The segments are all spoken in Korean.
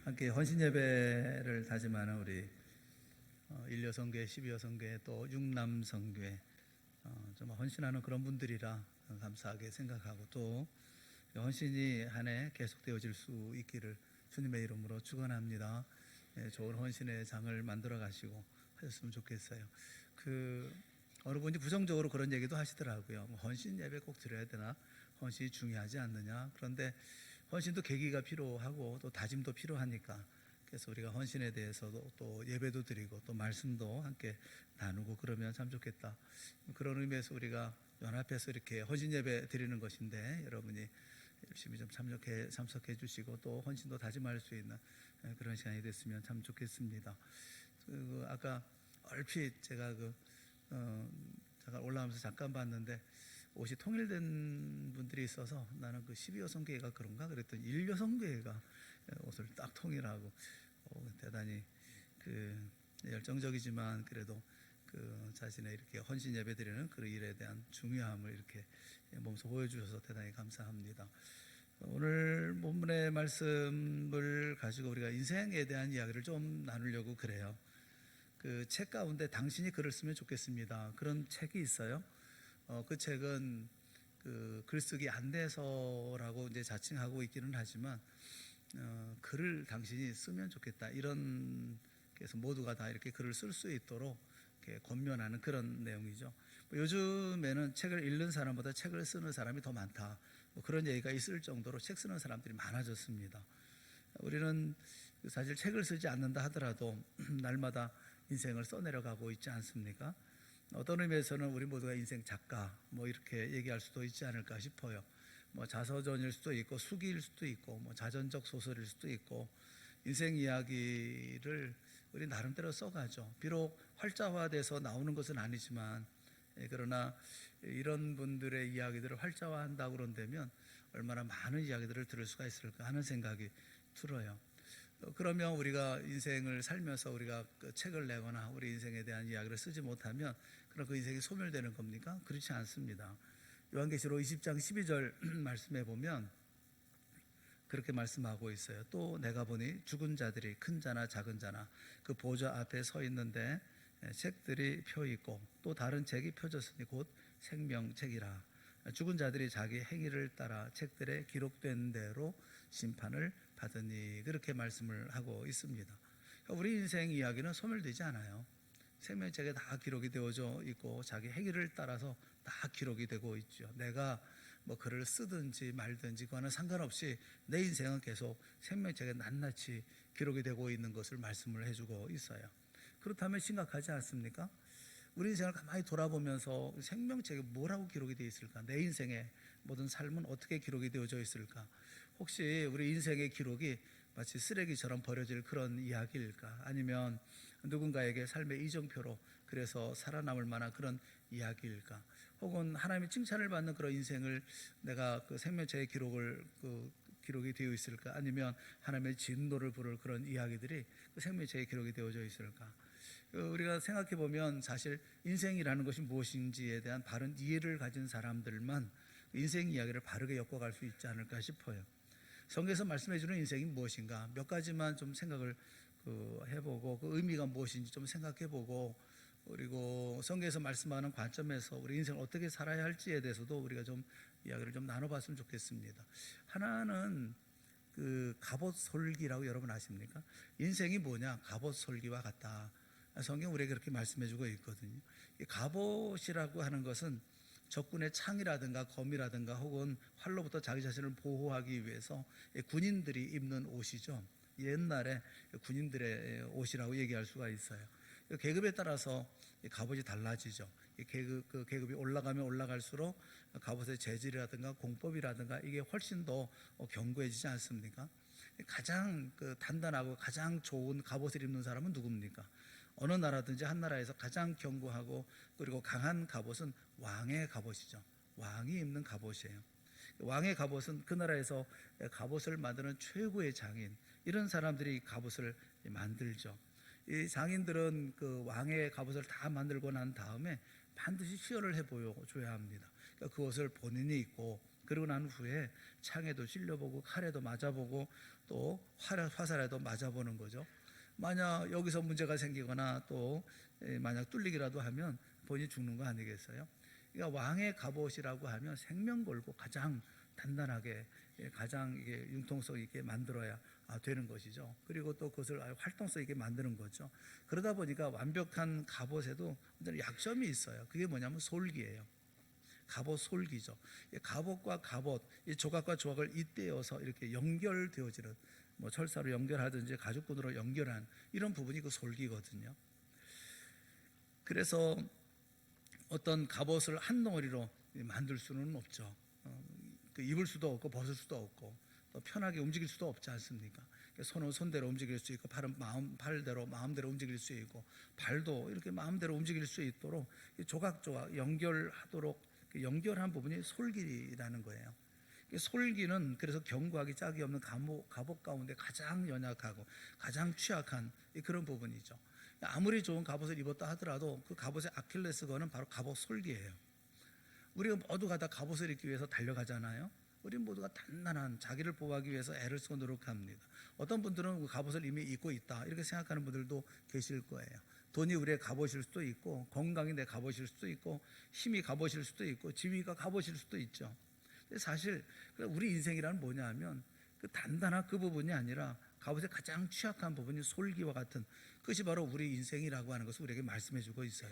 함께 헌신 예배를 다짐하는 우리 1여성교회, 12여성교회 또 6남성교회 정말 헌신하는 그런 분들이라 감사하게 생각하고 또 헌신이 한 해 계속되어질 수 있기를 주님의 이름으로 축원합니다. 좋은 헌신의 장을 만들어 가시고 하셨으면 좋겠어요. 어느 분이 부정적으로 그런 얘기도 하시더라고요. 헌신 예배 꼭 드려야 되나? 헌신이 중요하지 않느냐? 그런데 헌신도 계기가 필요하고 또 다짐도 필요하니까, 그래서 우리가 헌신에 대해서도 또 예배도 드리고 또 말씀도 함께 나누고 그러면 참 좋겠다. 그런 의미에서 우리가 연합해서 이렇게 헌신 예배 드리는 것인데, 여러분이 열심히 좀 참석해 주시고 또 헌신도 다짐할 수 있는 그런 시간이 됐으면 참 좋겠습니다. 아까 얼핏 제가 잠깐 올라가면서 잠깐 봤는데 옷이 통일된 분들이 있어서 나는 12여성교회가 그런가 그랬더니 1여성교회가 옷을 딱 통일하고 대단히 열정적이지만 그래도 자신의 이렇게 헌신 예배 드리는 그 일에 대한 중요함을 이렇게 몸소 보여주셔서 대단히 감사합니다. 오늘 본문의 말씀을 가지고 우리가 인생에 대한 이야기를 좀 나누려고 그래요. 그 책 가운데 당신이 글을 쓰면 좋겠습니다, 그런 책이 있어요. 그 책은 글쓰기 안돼서라고 이제 자칭하고 있기는 하지만 글을 당신이 쓰면 좋겠다, 이런, 그래서 모두가 다 이렇게 글을 쓸 수 있도록 이렇게 권면하는 그런 내용이죠. 요즘에는 책을 읽는 사람보다 책을 쓰는 사람이 더 많다, 그런 얘기가 있을 정도로 책 쓰는 사람들이 많아졌습니다. 우리는 사실 책을 쓰지 않는다 하더라도 날마다 인생을 써내려가고 있지 않습니까? 어떤 의미에서는 우리 모두가 인생 작가 이렇게 얘기할 수도 있지 않을까 싶어요. 자서전일 수도 있고 수기일 수도 있고 자전적 소설일 수도 있고, 인생 이야기를 우리 나름대로 써가죠. 비록 활자화돼서 나오는 것은 아니지만, 그러나 이런 분들의 이야기들을 활자화한다고 그런다면 얼마나 많은 이야기들을 들을 수가 있을까 하는 생각이 들어요. 그러면 우리가 인생을 살면서 우리가 책을 내거나 우리 인생에 대한 이야기를 쓰지 못하면 그럼 그 인생이 소멸되는 겁니까? 그렇지 않습니다. 요한계시록 20장 12절 말씀해 보면 그렇게 말씀하고 있어요. 또 내가 보니 죽은 자들이 큰 자나 작은 자나 그 보좌 앞에 서 있는데 책들이 펴 있고 또 다른 책이 펴졌으니 곧 생명책이라. 죽은 자들이 자기 행위를 따라 책들에 기록된 대로 심판을 받으니, 그렇게 말씀을 하고 있습니다. 우리 인생 이야기는 소멸되지 않아요. 생명책에 다 기록이 되어져 있고 자기 행위를 따라서 다 기록이 되고 있죠. 내가 글을 쓰든지 말든지 그거는 상관없이 내 인생은 계속 생명책에 낱낱이 기록이 되고 있는 것을 말씀을 해주고 있어요. 그렇다면 심각하지 않습니까? 우리 인생을 가만히 돌아보면서 생명책에 뭐라고 기록이 되어 있을까? 내 인생의 모든 삶은 어떻게 기록이 되어져 있을까? 혹시 우리 인생의 기록이 마치 쓰레기처럼 버려질 그런 이야기일까? 아니면 누군가에게 삶의 이정표로 그래서 살아남을 만한 그런 이야기일까? 혹은 하나님의 칭찬을 받는 그런 인생을 내가 생명책의 기록이 되어 있을까? 아니면 하나님의 진노를 부를 그런 이야기들이 생명책에 기록이 되어져 있을까? 우리가 생각해 보면 사실 인생이라는 것이 무엇인지에 대한 바른 이해를 가진 사람들만 인생 이야기를 바르게 엮어갈 수 있지 않을까 싶어요. 성경에서 말씀해 주는 인생이 무엇인가 몇 가지만 좀 생각을 해보고 그 의미가 무엇인지 좀 생각해 보고, 그리고 성경에서 말씀하는 관점에서 우리 인생을 어떻게 살아야 할지에 대해서도 우리가 좀 이야기를 좀 나눠봤으면 좋겠습니다. 하나는 갑옷솔기라고 여러분 아십니까? 인생이 뭐냐? 갑옷솔기와 같다. 성경 우리에게 그렇게 말씀해 주고 있거든요. 이 갑옷이라고 하는 것은 적군의 창이라든가 검이라든가 혹은 활로부터 자기 자신을 보호하기 위해서 군인들이 입는 옷이죠. 옛날에 군인들의 옷이라고 얘기할 수가 있어요. 계급에 따라서 갑옷이 달라지죠. 계급이 올라가면 올라갈수록 갑옷의 재질이라든가 공법이라든가 이게 훨씬 더 견고해지지 않습니까? 가장 단단하고 가장 좋은 갑옷을 입는 사람은 누굽니까? 어느 나라든지 한 나라에서 가장 견고하고 그리고 강한 갑옷은 왕의 갑옷이죠. 왕이 입는 갑옷이에요. 왕의 갑옷은 그 나라에서 갑옷을 만드는 최고의 장인, 이런 사람들이 갑옷을 만들죠. 이 장인들은 왕의 갑옷을 다 만들고 난 다음에 반드시 시연을 해줘야 합니다. 그러니까 그 옷을 본인이 입고 그러고 난 후에 창에도 찔려보고 칼에도 맞아보고 또 화살에도 맞아보는 거죠. 만약 여기서 문제가 생기거나 또 만약 뚫리기라도 하면 본인이 죽는 거 아니겠어요? 그러니까 왕의 갑옷이라고 하면 생명 걸고 가장 단단하게 가장 이게 융통성 있게 만들어야 되는 것이죠. 그리고 또 그것을 활동성 있게 만드는 거죠. 그러다 보니까 완벽한 갑옷에도 약점이 있어요. 그게 뭐냐면 솔기예요. 갑옷 솔기죠. 갑옷과 갑옷, 이 조각과 조각을 잇대어서 이렇게 연결되어지는 뭐 철사로 연결하든지 가죽끈으로 연결한 이런 부분이 그 솔기거든요. 그래서 어떤 갑옷을 한 덩어리로 만들 수는 없죠. 입을 수도 없고 벗을 수도 없고 또 편하게 움직일 수도 없지 않습니까? 손은 손대로 움직일 수 있고 팔은 팔대로 마음대로 움직일 수 있고 발도 이렇게 마음대로 움직일 수 있도록 조각조각 연결하도록 연결한 부분이 솔기라는 거예요. 솔기는 그래서 견고하기 짝이 없는 갑옷 가운데 가장 연약하고 가장 취약한 그런 부분이죠. 아무리 좋은 갑옷을 입었다 하더라도 그 갑옷의 아킬레스건은 바로 갑옷 솔기예요. 우리가 모두가 다 갑옷을 입기 위해서 달려가잖아요. 우리 모두가 단단한 자기를 보호하기 위해서 애를 쓰고 노력합니다. 어떤 분들은 그 갑옷을 이미 입고 있다 이렇게 생각하는 분들도 계실 거예요. 돈이 우리의 갑옷일 수도 있고 건강이 내 갑옷일 수도 있고 힘이 갑옷일 수도 있고 지위가 갑옷일 수도 있죠. 사실 우리 인생이란 뭐냐 하면 그 단단한 그 부분이 아니라 갑옷의 가장 취약한 부분이 솔기와 같은 그것이 바로 우리 인생이라고 하는 것을 우리에게 말씀해 주고 있어요.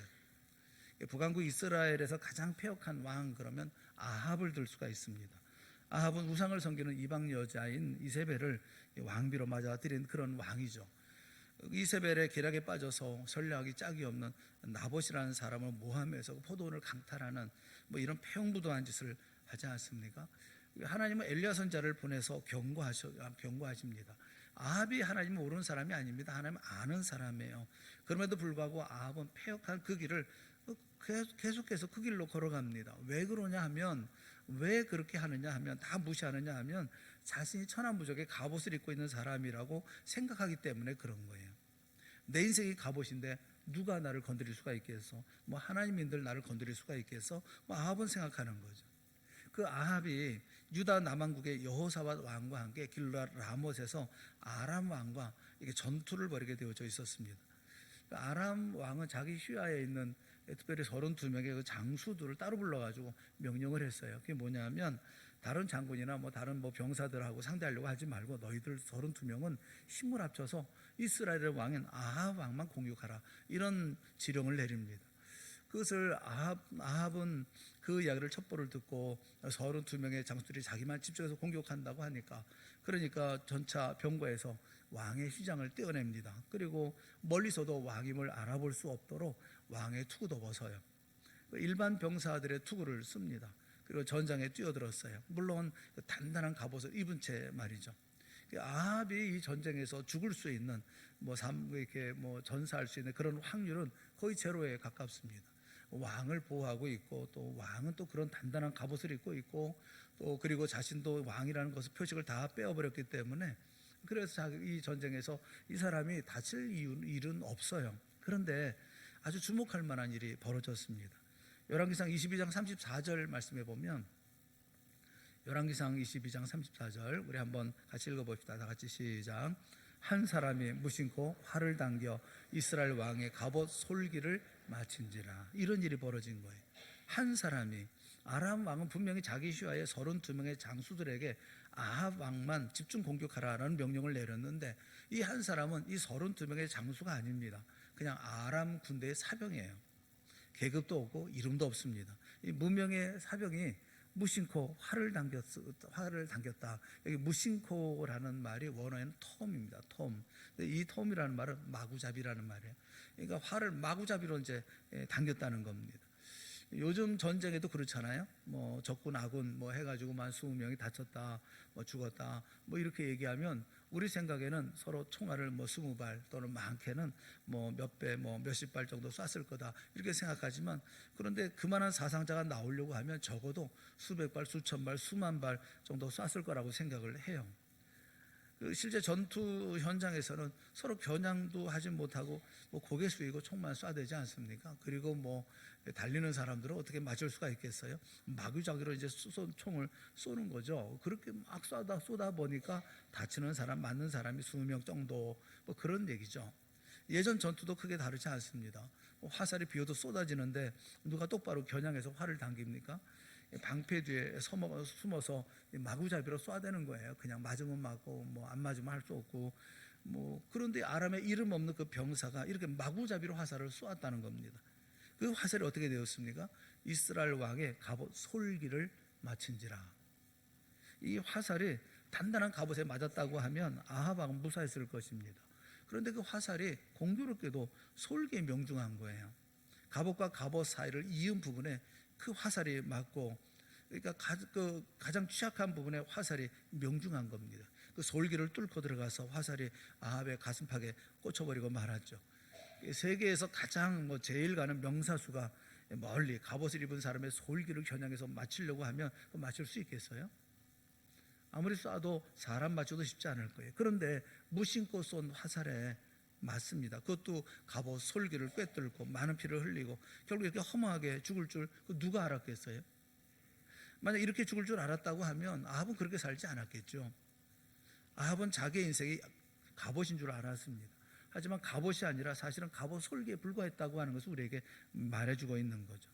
북왕국 이스라엘에서 가장 패역한 왕 그러면 아합을 들 수가 있습니다. 아합은 우상을 섬기는 이방 여자인 이세벨을 왕비로 맞아들인 그런 왕이죠. 이세벨의 계략에 빠져서 전략이 짝이 없는 나봇이라는 사람을 모함해서 포도원을 강탈하는 뭐 이런 패용부도한 짓을 하지 않습니까? 하나님은 엘리야 선지자를 보내서 경고하십니다. 아합이 하나님을 모르는 사람이 아닙니다. 하나님을 아는 사람이에요. 그럼에도 불구하고 아합은 패역한 그 길을 계속해서 그 길로 걸어갑니다. 왜 그러냐 하면 왜 그렇게 하느냐 하면 다 무시하느냐 하면 자신이 천하무적의 갑옷을 입고 있는 사람이라고 생각하기 때문에 그런 거예요. 내 인생이 갑옷인데 누가 나를 건드릴 수가 있겠어? 뭐 하나님인들 나를 건드릴 수가 있겠어? 뭐 아합은 생각하는 거죠. 그 아합이 유다 남왕국의 여호사밧 왕과 함께 길르앗 라못에서 아람 왕과 이게 전투를 벌이게 되어져 있었습니다. 아람 왕은 자기 휘하에 있는 특별히 32명의 그 장수들을 따로 불러가지고 명령을 했어요. 그게 뭐냐면 다른 장군이나 뭐 다른 뭐 병사들하고 상대하려고 하지 말고 너희들 32명은 힘을 합쳐서 이스라엘의 왕인 아합 왕만 공격하라 이런 지령을 내립니다. 그것을 아합은 그 이야기를 첩보를 듣고 32명의 장수들이 자기만 집중해서 공격한다고 하니까 그러니까 전차 병거에서 왕의 휘장을 떼어냅니다. 그리고 멀리서도 왕임을 알아볼 수 없도록 왕의 투구도 벗어요. 일반 병사들의 투구를 씁니다. 그리고 전장에 뛰어들었어요. 물론 단단한 갑옷을 입은 채 말이죠. 아합이 이 전쟁에서 죽을 수 있는 이렇게 전사할 수 있는 그런 확률은 거의 제로에 가깝습니다. 왕을 보호하고 있고 또 왕은 또 그런 단단한 갑옷을 입고 있고 또 그리고 자신도 왕이라는 것을 표식을 다 빼어버렸기 때문에 그래서 이 전쟁에서 이 사람이 다칠 일은 없어요. 그런데 아주 주목할 만한 일이 벌어졌습니다. 열왕기상 22장 34절 말씀해 보면 열왕기상 22장 34절 우리 한번 같이 읽어봅시다. 다 같이 시작. 한 사람이 무심코 활을 당겨 이스라엘 왕의 갑옷 솔기를 마친지라. 이런 일이 벌어진 거예요. 한 사람이 아람 왕은 분명히 자기 휘하의 32명의 장수들에게 아합 왕만 집중 공격하라라는 명령을 내렸는데 이 한 사람은 이 32명의 장수가 아닙니다. 그냥 아람 군대의 사병이에요. 계급도 없고 이름도 없습니다. 이 무명의 사병이 무심코 활을 당겼다. 여기 무심코라는 말이 원어에는 톰입니다. 톰. 이 톰이라는 말은 마구잡이라는 말이에요. 그러니까 활을 마구잡이로 이제 당겼다는 겁니다. 요즘 전쟁에도 그렇잖아요. 적군 아군 해가지고 20명이 다쳤다, 죽었다, 이렇게 얘기하면 우리 생각에는 서로 총알을 20발 또는 많게는 몇 배, 몇십 발 정도 쐈을 거다 이렇게 생각하지만 그런데 그만한 사상자가 나오려고 하면 적어도 수백 발, 수천 발, 수만 발 정도 쐈을 거라고 생각을 해요. 실제 전투 현장에서는 서로 겨냥도 하지 못하고 뭐 고개 숙이고 총만 쏴대지 않습니까? 그리고 뭐 달리는 사람들은 어떻게 맞을 수가 있겠어요? 마구잡이로 이제 총을 쏘는 거죠. 그렇게 막 쏘다 보니까 다치는 사람, 맞는 사람이 20명 정도, 뭐 그런 얘기죠. 예전 전투도 크게 다르지 않습니다. 화살이 비어도 쏟아지는데 누가 똑바로 겨냥해서 활을 당깁니까? 방패 뒤에 숨어서 마구잡이로 쏴대는 거예요. 그냥 맞으면 맞고 뭐 안 맞으면 할 수 없고, 뭐 그런데 아람의 이름 없는 그 병사가 이렇게 마구잡이로 화살을 쏘았다는 겁니다. 그 화살이 어떻게 되었습니까? 이스라엘 왕의 갑옷 솔기를 맞춘지라. 이 화살이 단단한 갑옷에 맞았다고 하면 아합 왕은 무사했을 것입니다. 그런데 그 화살이 공교롭게도 솔기에 명중한 거예요. 갑옷과 갑옷 사이를 이은 부분에 그 화살이 맞고, 그러니까 가장 취약한 부분에 화살이 명중한 겁니다. 그 솔기를 뚫고 들어가서 화살이 아합의 가슴팍에 꽂혀버리고 말았죠. 세계에서 가장 제일 가는 명사수가 멀리 갑옷을 입은 사람의 솔기를 겨냥해서 맞추려고 하면 맞출 수 있겠어요? 아무리 쏴도 사람 맞춰도 쉽지 않을 거예요. 그런데 무심코 쏜 화살에 맞습니다. 그것도 갑옷 솔기를 꿰뚫고 많은 피를 흘리고 결국 이렇게 허무하게 죽을 줄 누가 알았겠어요? 만약 이렇게 죽을 줄 알았다고 하면 아합은 그렇게 살지 않았겠죠. 아합은 자기의 인생이 갑옷인 줄 알았습니다. 하지만 갑옷이 아니라 사실은 갑옷 솔기에 불과했다고 하는 것을 우리에게 말해주고 있는 거죠.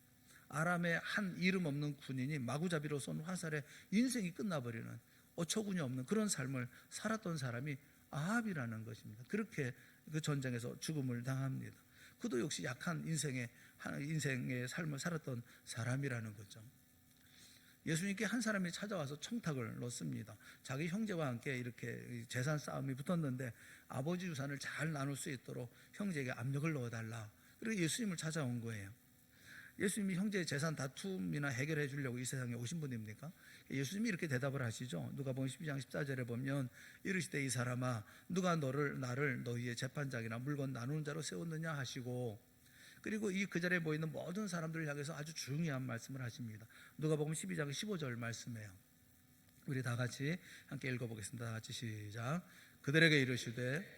아람의 한 이름 없는 군인이 마구잡이로 쏜 화살에 인생이 끝나버리는 어처구니 없는 그런 삶을 살았던 사람이 아합이라는 것입니다. 그렇게 그 전쟁에서 죽음을 당합니다. 그도 역시 약한 인생의 삶을 살았던 사람이라는 거죠. 예수님께 한 사람이 찾아와서 청탁을 놓습니다. 자기 형제와 함께 이렇게 재산 싸움이 붙었는데 아버지 유산을 잘 나눌 수 있도록 형제에게 압력을 넣어달라. 그리고 예수님을 찾아온 거예요. 예수님이 형제의 재산 다툼이나 해결해 주려고 이 세상에 오신 분입니까? 예수님이 이렇게 대답을 하시죠. 누가복음 12장 14절에 보면 이르시되 이 사람아 누가 나를 너희의 재판장이나 물건 나누는 자로 세웠느냐 하시고, 그리고 이 그 자리에 모이는 모든 사람들을 향해서 아주 중요한 말씀을 하십니다. 누가복음 12장 15절 말씀이에요. 우리 다 같이 함께 읽어보겠습니다. 다 같이 시작. 그들에게 이르시되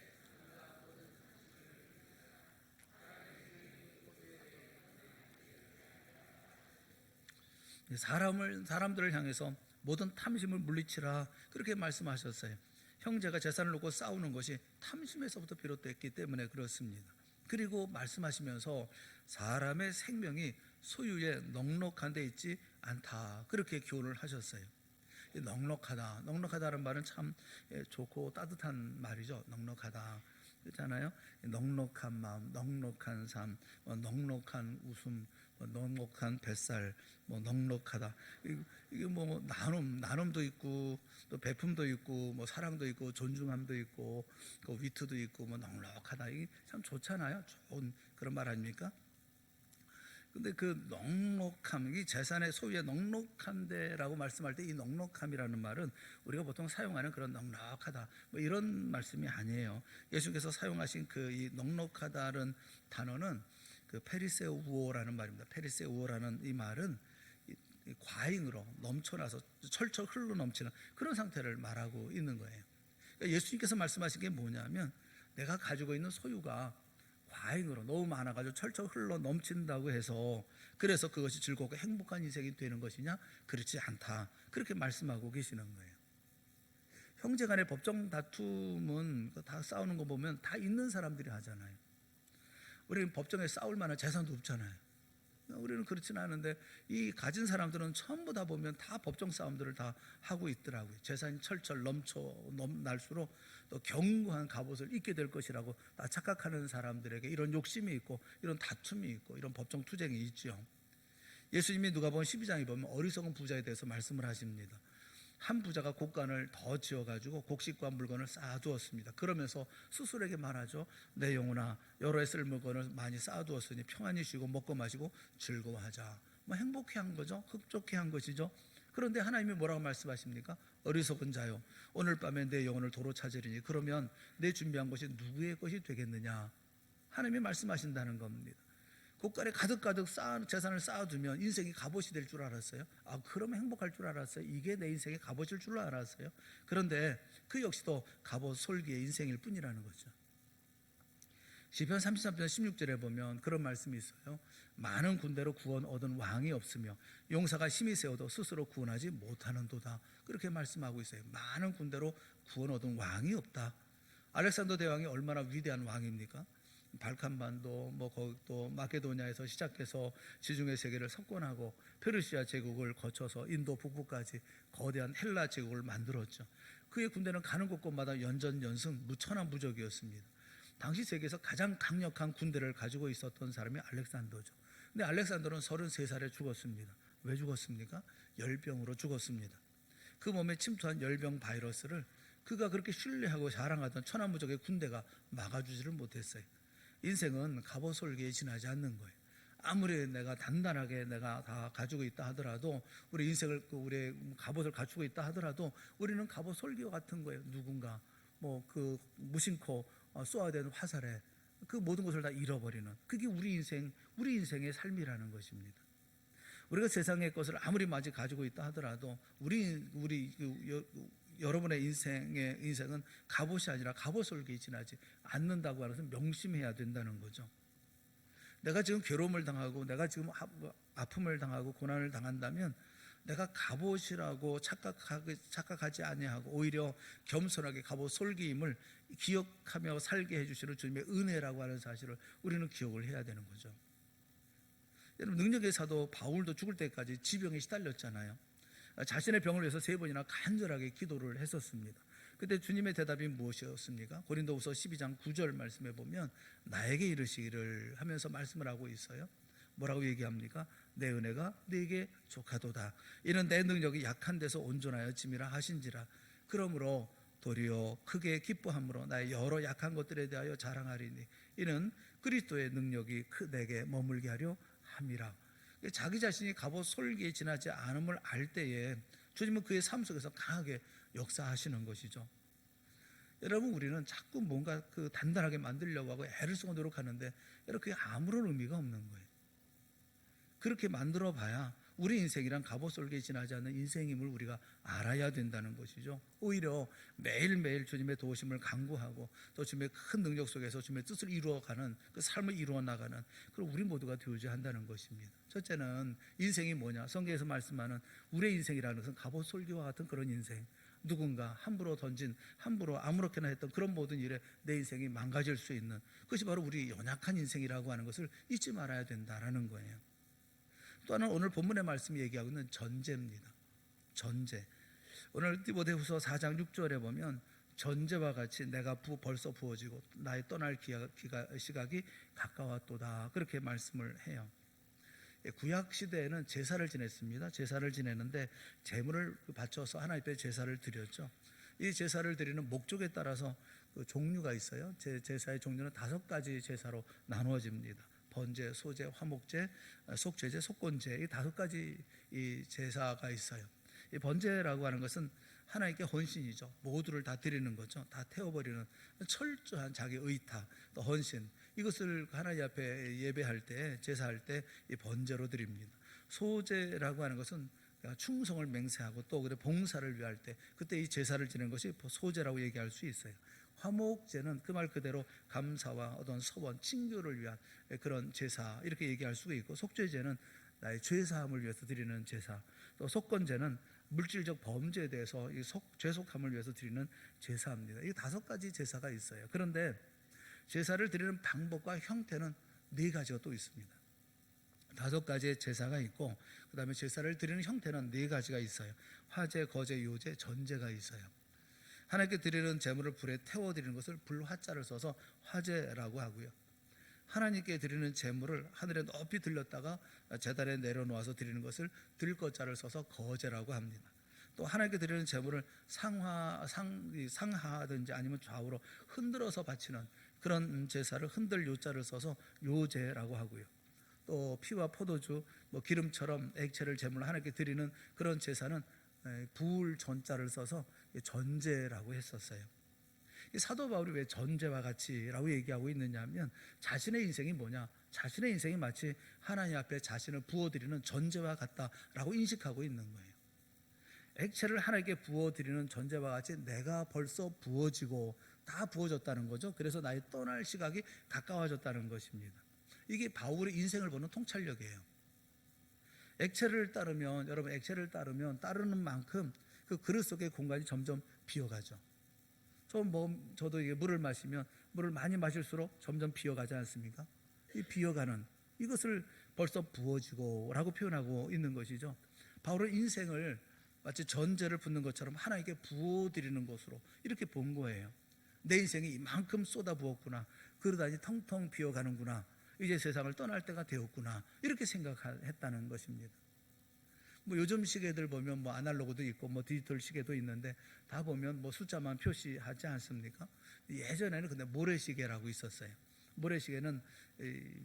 사람들을 향해서 모든 탐심을 물리치라, 그렇게 말씀하셨어요. 형제가 재산을 놓고 싸우는 것이 탐심에서부터 비롯됐기 때문에 그렇습니다. 그리고 말씀하시면서 사람의 생명이 소유에 넉넉한 데 있지 않다, 그렇게 교훈을 하셨어요. 넉넉하다는 말은 참 좋고 따뜻한 말이죠. 넉넉하다 그렇잖아요. 넉넉한 마음, 넉넉한 삶, 넉넉한 웃음, 넉넉한 뱃살, 넉넉하다. 이게 뭐 나눔도 있고 또 베품도 있고 뭐 사랑도 있고 존중함도 있고 그 위트도 있고 뭐 넉넉하다. 이게 참 좋잖아요. 좋은 그런 말 아닙니까? 근데 그 넉넉함, 이 재산의 소유의 넉넉한데라고 말씀할 때 이 넉넉함이라는 말은 우리가 보통 사용하는 그런 넉넉하다 뭐 이런 말씀이 아니에요. 예수께서 사용하신 그 이 넉넉하다는 단어는 그 페리세우오라는 말입니다. 페리세우오라는 이 말은 과잉으로 넘쳐나서 철철 흘러 넘치는 그런 상태를 말하고 있는 거예요. 그러니까 예수님께서 말씀하신 게 뭐냐면 내가 가지고 있는 소유가 과잉으로 너무 많아가지고 철철 흘러 넘친다고 해서 그래서 그것이 즐겁고 행복한 인생이 되는 것이냐? 그렇지 않다, 그렇게 말씀하고 계시는 거예요. 형제간의 법정 다툼은 다 싸우는 거 보면 다 있는 사람들이 하잖아요. 우리는 법정에 싸울 만한 재산도 없잖아요. 우리는 그렇지는 않은데 이 가진 사람들은 전부 다 보면 다 법정 싸움들을 다 하고 있더라고요. 재산이 철철 날수록 또 견고한 갑옷을 입게 될 것이라고 다 착각하는 사람들에게 이런 욕심이 있고 이런 다툼이 있고 이런 법정 투쟁이 있죠. 예수님이 누가복음 12장에 보면 어리석은 부자에 대해서 말씀을 하십니다. 한 부자가 곡간을 더 지어가지고 곡식과 물건을 쌓아두었습니다. 그러면서 스스로에게 말하죠. 내 영혼아 여러 해 쓸 물건을 많이 쌓아두었으니 평안히 쉬고 먹고 마시고 즐거워하자. 뭐 행복해한 거죠. 흡족해한 것이죠. 그런데 하나님이 뭐라고 말씀하십니까? 어리석은 자요 오늘 밤에 내 영혼을 도로 찾으리니 그러면 내 준비한 것이 누구의 것이 되겠느냐. 하나님이 말씀하신다는 겁니다. 곳간에 가득가득 재산을 쌓아두면 인생이 갑옷이 될 줄 알았어요? 그러면 행복할 줄 알았어요? 이게 내 인생의 갑옷일 줄 알았어요? 그런데 그 역시도 갑옷 솔기의 인생일 뿐이라는 거죠. 시편 33편 16절에 보면 그런 말씀이 있어요. 많은 군대로 구원 얻은 왕이 없으며 용사가 힘이 세워도 스스로 구원하지 못하는도다. 그렇게 말씀하고 있어요. 많은 군대로 구원 얻은 왕이 없다. 알렉산더 대왕이 얼마나 위대한 왕입니까? 발칸반도 또 마케도니아에서 시작해서 지중해 세계를 석권하고 페르시아 제국을 거쳐서 인도 북부까지 거대한 헬라 제국을 만들었죠. 그의 군대는 가는 곳곳마다 연전연승 무천하무적이었습니다. 당시 세계에서 가장 강력한 군대를 가지고 있었던 사람이 알렉산더죠. 근데 알렉산더는 33살에 죽었습니다. 왜 죽었습니까? 열병으로 죽었습니다. 그 몸에 침투한 열병 바이러스를 그가 그렇게 신뢰하고 자랑하던 천하무적의 군대가 막아주지를 못했어요. 인생은 갑옷솔기에 지나지 않는 거예요. 아무리 내가 단단하게 내가 다 가지고 있다 하더라도, 우리 인생을 우리의 갑옷을 갖추고 있다 하더라도 우리는 갑옷솔기와 같은 거예요. 누군가 그 무심코 쏘아대는 화살에 그 모든 것을 다 잃어버리는, 그게 우리 인생의 삶이라는 것입니다. 우리가 세상의 것을 아무리 많이 가지고 있다 하더라도 여러분의 인생은 갑옷이 아니라 갑옷솔기에 지나지 않는다고 하는 것은 명심해야 된다는 거죠. 내가 지금 괴로움을 당하고 내가 지금 아픔을 당하고 고난을 당한다면 내가 갑옷이라고 착각하지 아니하고 오히려 겸손하게 갑옷솔기임을 기억하며 살게 해주시는 주님의 은혜라고 하는 사실을 우리는 기억을 해야 되는 거죠. 여러분, 능력의 사도 바울도 죽을 때까지 지병에 시달렸잖아요. 자신의 병을 위해서 3번이나 간절하게 기도를 했었습니다. 그때 주님의 대답이 무엇이었습니까? 고린도후서 12장 9절 말씀에 보면 나에게 이르시기를 하면서 말씀을 하고 있어요. 뭐라고 얘기합니까? 내 은혜가 네게 족하도다. 이는 내 능력이 약한 데서 온전하여 짐이라 하신지라. 그러므로 도리어 크게 기뻐함으로 나의 여러 약한 것들에 대하여 자랑하리니 이는 그리스도의 능력이 내게 머물게 하려 함이라. 자기 자신이 갑옷솔기에 지나지 않음을 알 때에 주님은 그의 삶 속에서 강하게 역사하시는 것이죠. 여러분, 우리는 자꾸 뭔가 단단하게 만들려고 하고 애를 쓰고 노력하는데 그게 아무런 의미가 없는 거예요. 그렇게 만들어 봐야 우리 인생이란 갑옷솔기에 지나지 않는 인생임을 우리가 알아야 된다는 것이죠. 오히려 매일매일 주님의 도우심을 간구하고 또 주님의 큰 능력 속에서 주님의 뜻을 이루어가는 그 삶을 이루어 나가는 그런 우리 모두가 되어야 한다는 것입니다. 첫째는 인생이 뭐냐? 성경에서 말씀하는 우리의 인생이라는 것은 갑옷솔기와 같은 그런 인생. 누군가 함부로 아무렇게나 했던 그런 모든 일에 내 인생이 망가질 수 있는, 그것이 바로 우리 연약한 인생이라고 하는 것을 잊지 말아야 된다라는 거예요. 또 하나는 오늘 본문의 말씀이 얘기하고 있는 전제입니다. 전제. 오늘 디모데후서 4장 6절에 보면 전제와 같이 내가 벌써 부어지고 나의 떠날 시각이 가까웠도다, 그렇게 말씀을 해요. 구약 시대에는 제사를 지냈습니다. 제사를 지내는데 제물을 바쳐서 하나님 앞에 제사를 드렸죠. 이 제사를 드리는 목적에 따라서 그 종류가 있어요. 제사의 종류는 5가지 제사로 나누어집니다. 번제, 소제, 화목제, 속죄제, 속건제, 이 5가지 이 제사가 있어요. 이 번제라고 하는 것은 하나님께 헌신이죠. 모두를 다 드리는 거죠. 다 태워버리는 철저한 자기 의탁, 또 헌신, 이것을 하나님 앞에 예배할 때, 제사할 때 이 번제로 드립니다. 소제라고 하는 것은 충성을 맹세하고 또 봉사를 위할 때 그때 이 제사를 지내는 것이 소제라고 얘기할 수 있어요. 화목제는 그 말 그대로 감사와 어떤 서원, 친교를 위한 그런 제사, 이렇게 얘기할 수가 있고, 속죄제는 나의 죄사함을 위해서 드리는 제사, 또 속건제는 물질적 범죄에 대해서 죄속함을 위해서 드리는 제사입니다. 이 5가지 제사가 있어요. 그런데 제사를 드리는 방법과 형태는 4가지가 또 있습니다. 5가지의 제사가 있고, 그 다음에 제사를 드리는 형태는 4가지가 있어요. 화제, 거제, 요제, 전제가 있어요. 하나님께 드리는 제물을 불에 태워드리는 것을 불화자를 써서 화제라고 하고요. 하나님께 드리는 제물을 하늘에 높이 들렸다가 제단에 내려놓아서 드리는 것을 들것자를 써서 거제라고 합니다. 또 하나님께 드리는 제물을 상하든지 아니면 좌우로 흔들어서 바치는 그런 제사를 흔들 요자를 써서 요제라고 하고요. 또 피와 포도주, 기름처럼 액체를 제물로 하나님께 드리는 그런 제사는 부을 전자를 써서 전제라고 했었어요. 사도 바울이 왜 전제와 같이라고 얘기하고 있느냐 하면 자신의 인생이 뭐냐? 자신의 인생이 마치 하나님 앞에 자신을 부어드리는 전제와 같다라고 인식하고 있는 거예요. 액체를 하나님께 부어드리는 전제와 같이 내가 벌써 부어지고 다 부어졌다는 거죠. 그래서 나의 떠날 시각이 가까워졌다는 것입니다. 이게 바울의 인생을 보는 통찰력이에요. 액체를 따르면, 여러분, 액체를 따르는 만큼 그 그릇 속의 공간이 점점 비어가죠. 저도 이게 물을 마시면 물을 많이 마실수록 점점 비어가지 않습니까? 이 비어가는 이것을 벌써 부어지고라고 표현하고 있는 것이죠. 바울은 인생을 마치 전제를 붓는 것처럼 하나님께 부어드리는 것으로 이렇게 본 거예요. 내 인생이 이만큼 쏟아부었구나. 그러다니 텅텅 비어가는구나. 이제 세상을 떠날 때가 되었구나. 이렇게 생각했다는 것입니다. 뭐 요즘 시계들 보면 뭐 아날로그도 있고 뭐 디지털 시계도 있는데 다 보면 뭐 숫자만 표시하지 않습니까? 예전에는 근데 모래시계라고 있었어요. 모래시계는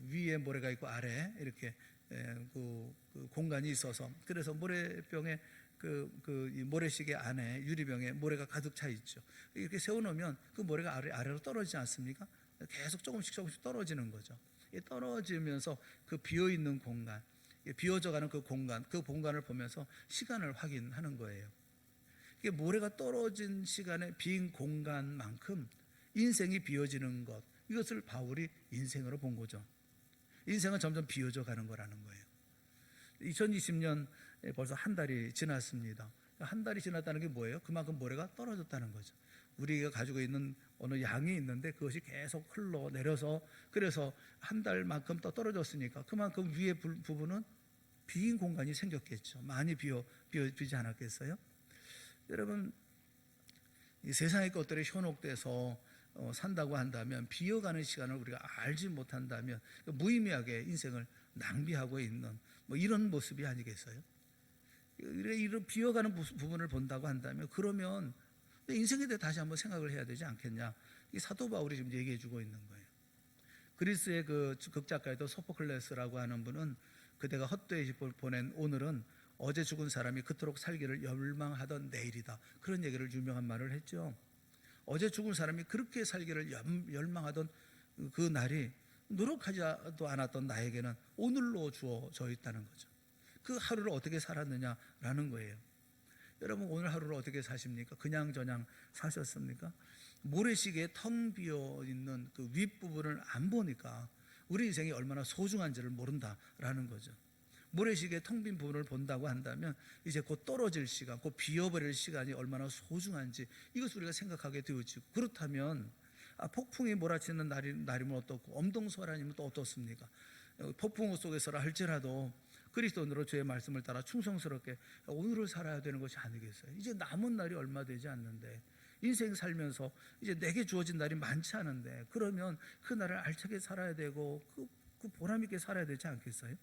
위에 모래가 있고 아래 이렇게 그 공간이 있어서, 그래서 모래병에 이 모래시계 안에 유리병에 모래가 가득 차 있죠. 이렇게 세워놓으면 그 모래가 아래로 떨어지지 않습니까? 계속 조금씩 떨어지는 거죠. 떨어지면서 그 비어있는 공간, 비어져가는 그 공간을 보면서 시간을 확인하는 거예요. 이게 모래가 떨어진 시간의 빈 공간만큼 인생이 비어지는 것, 이것을 바울이 인생으로 본 거죠. 인생은 점점 비어져 가는 거라는 거예요. 2020년 벌써 한 달이 지났습니다. 한 달이 지났다는 게 뭐예요? 그만큼 모래가 떨어졌다는 거죠. 우리가 가지고 있는 어느 양이 있는데 그것이 계속 흘러내려서, 그래서 한 달만큼 더 떨어졌으니까 그만큼 위에 부분은 빈 공간이 생겼겠죠. 많이 비지 않았겠어요? 여러분, 이 세상의 것들에 현혹돼서 산다고 한다면, 비어가는 시간을 우리가 알지 못한다면 무의미하게 인생을 낭비하고 있는 뭐 이런 모습이 아니겠어요? 이런 비어가는 부분을 본다고 한다면, 그러면 인생에 대해 다시 한번 생각을 해야 되지 않겠냐. 이 사도 바울이 지금 얘기해 주고 있는 거예요. 그리스의 그 극작가에도 소포클레스라고 하는 분은 그대가 헛되이 보낸 오늘은 어제 죽은 사람이 그토록 살기를 열망하던 내일이다, 그런 얘기를 유명한 말을 했죠. 어제 죽은 사람이 그렇게 살기를 열망하던 그 날이 노력하지도 않았던 나에게는 오늘로 주어져 있다는 거죠. 그 하루를 어떻게 살았느냐라는 거예요. 여러분, 오늘 하루를 어떻게 사십니까? 그냥저냥 사셨습니까? 모래시계에 텅 비어 있는 그 윗부분을 안 보니까 우리 인생이 얼마나 소중한지를 모른다라는 거죠. 모래시계의 텅 빈 부분을 본다고 한다면 이제 곧 떨어질 시간, 곧 비어버릴 시간이 얼마나 소중한지 이것을 우리가 생각하게 되어지고, 그렇다면 폭풍이 몰아치는 날이면 어떻고 엄동설아니면 또 어떻습니까? 폭풍 속에서라 할지라도 그리스도인으로 주의 말씀을 따라 충성스럽게 오늘을 살아야 되는 것이 아니겠어요? 이제 남은 날이 얼마 되지 않는데, 인생 살면서 이제 내게 주어진 날이 많지 않은데, 그러면 그 날을 알차게 살아야 되고 그 보람 있게 살아야 되지 않겠어요?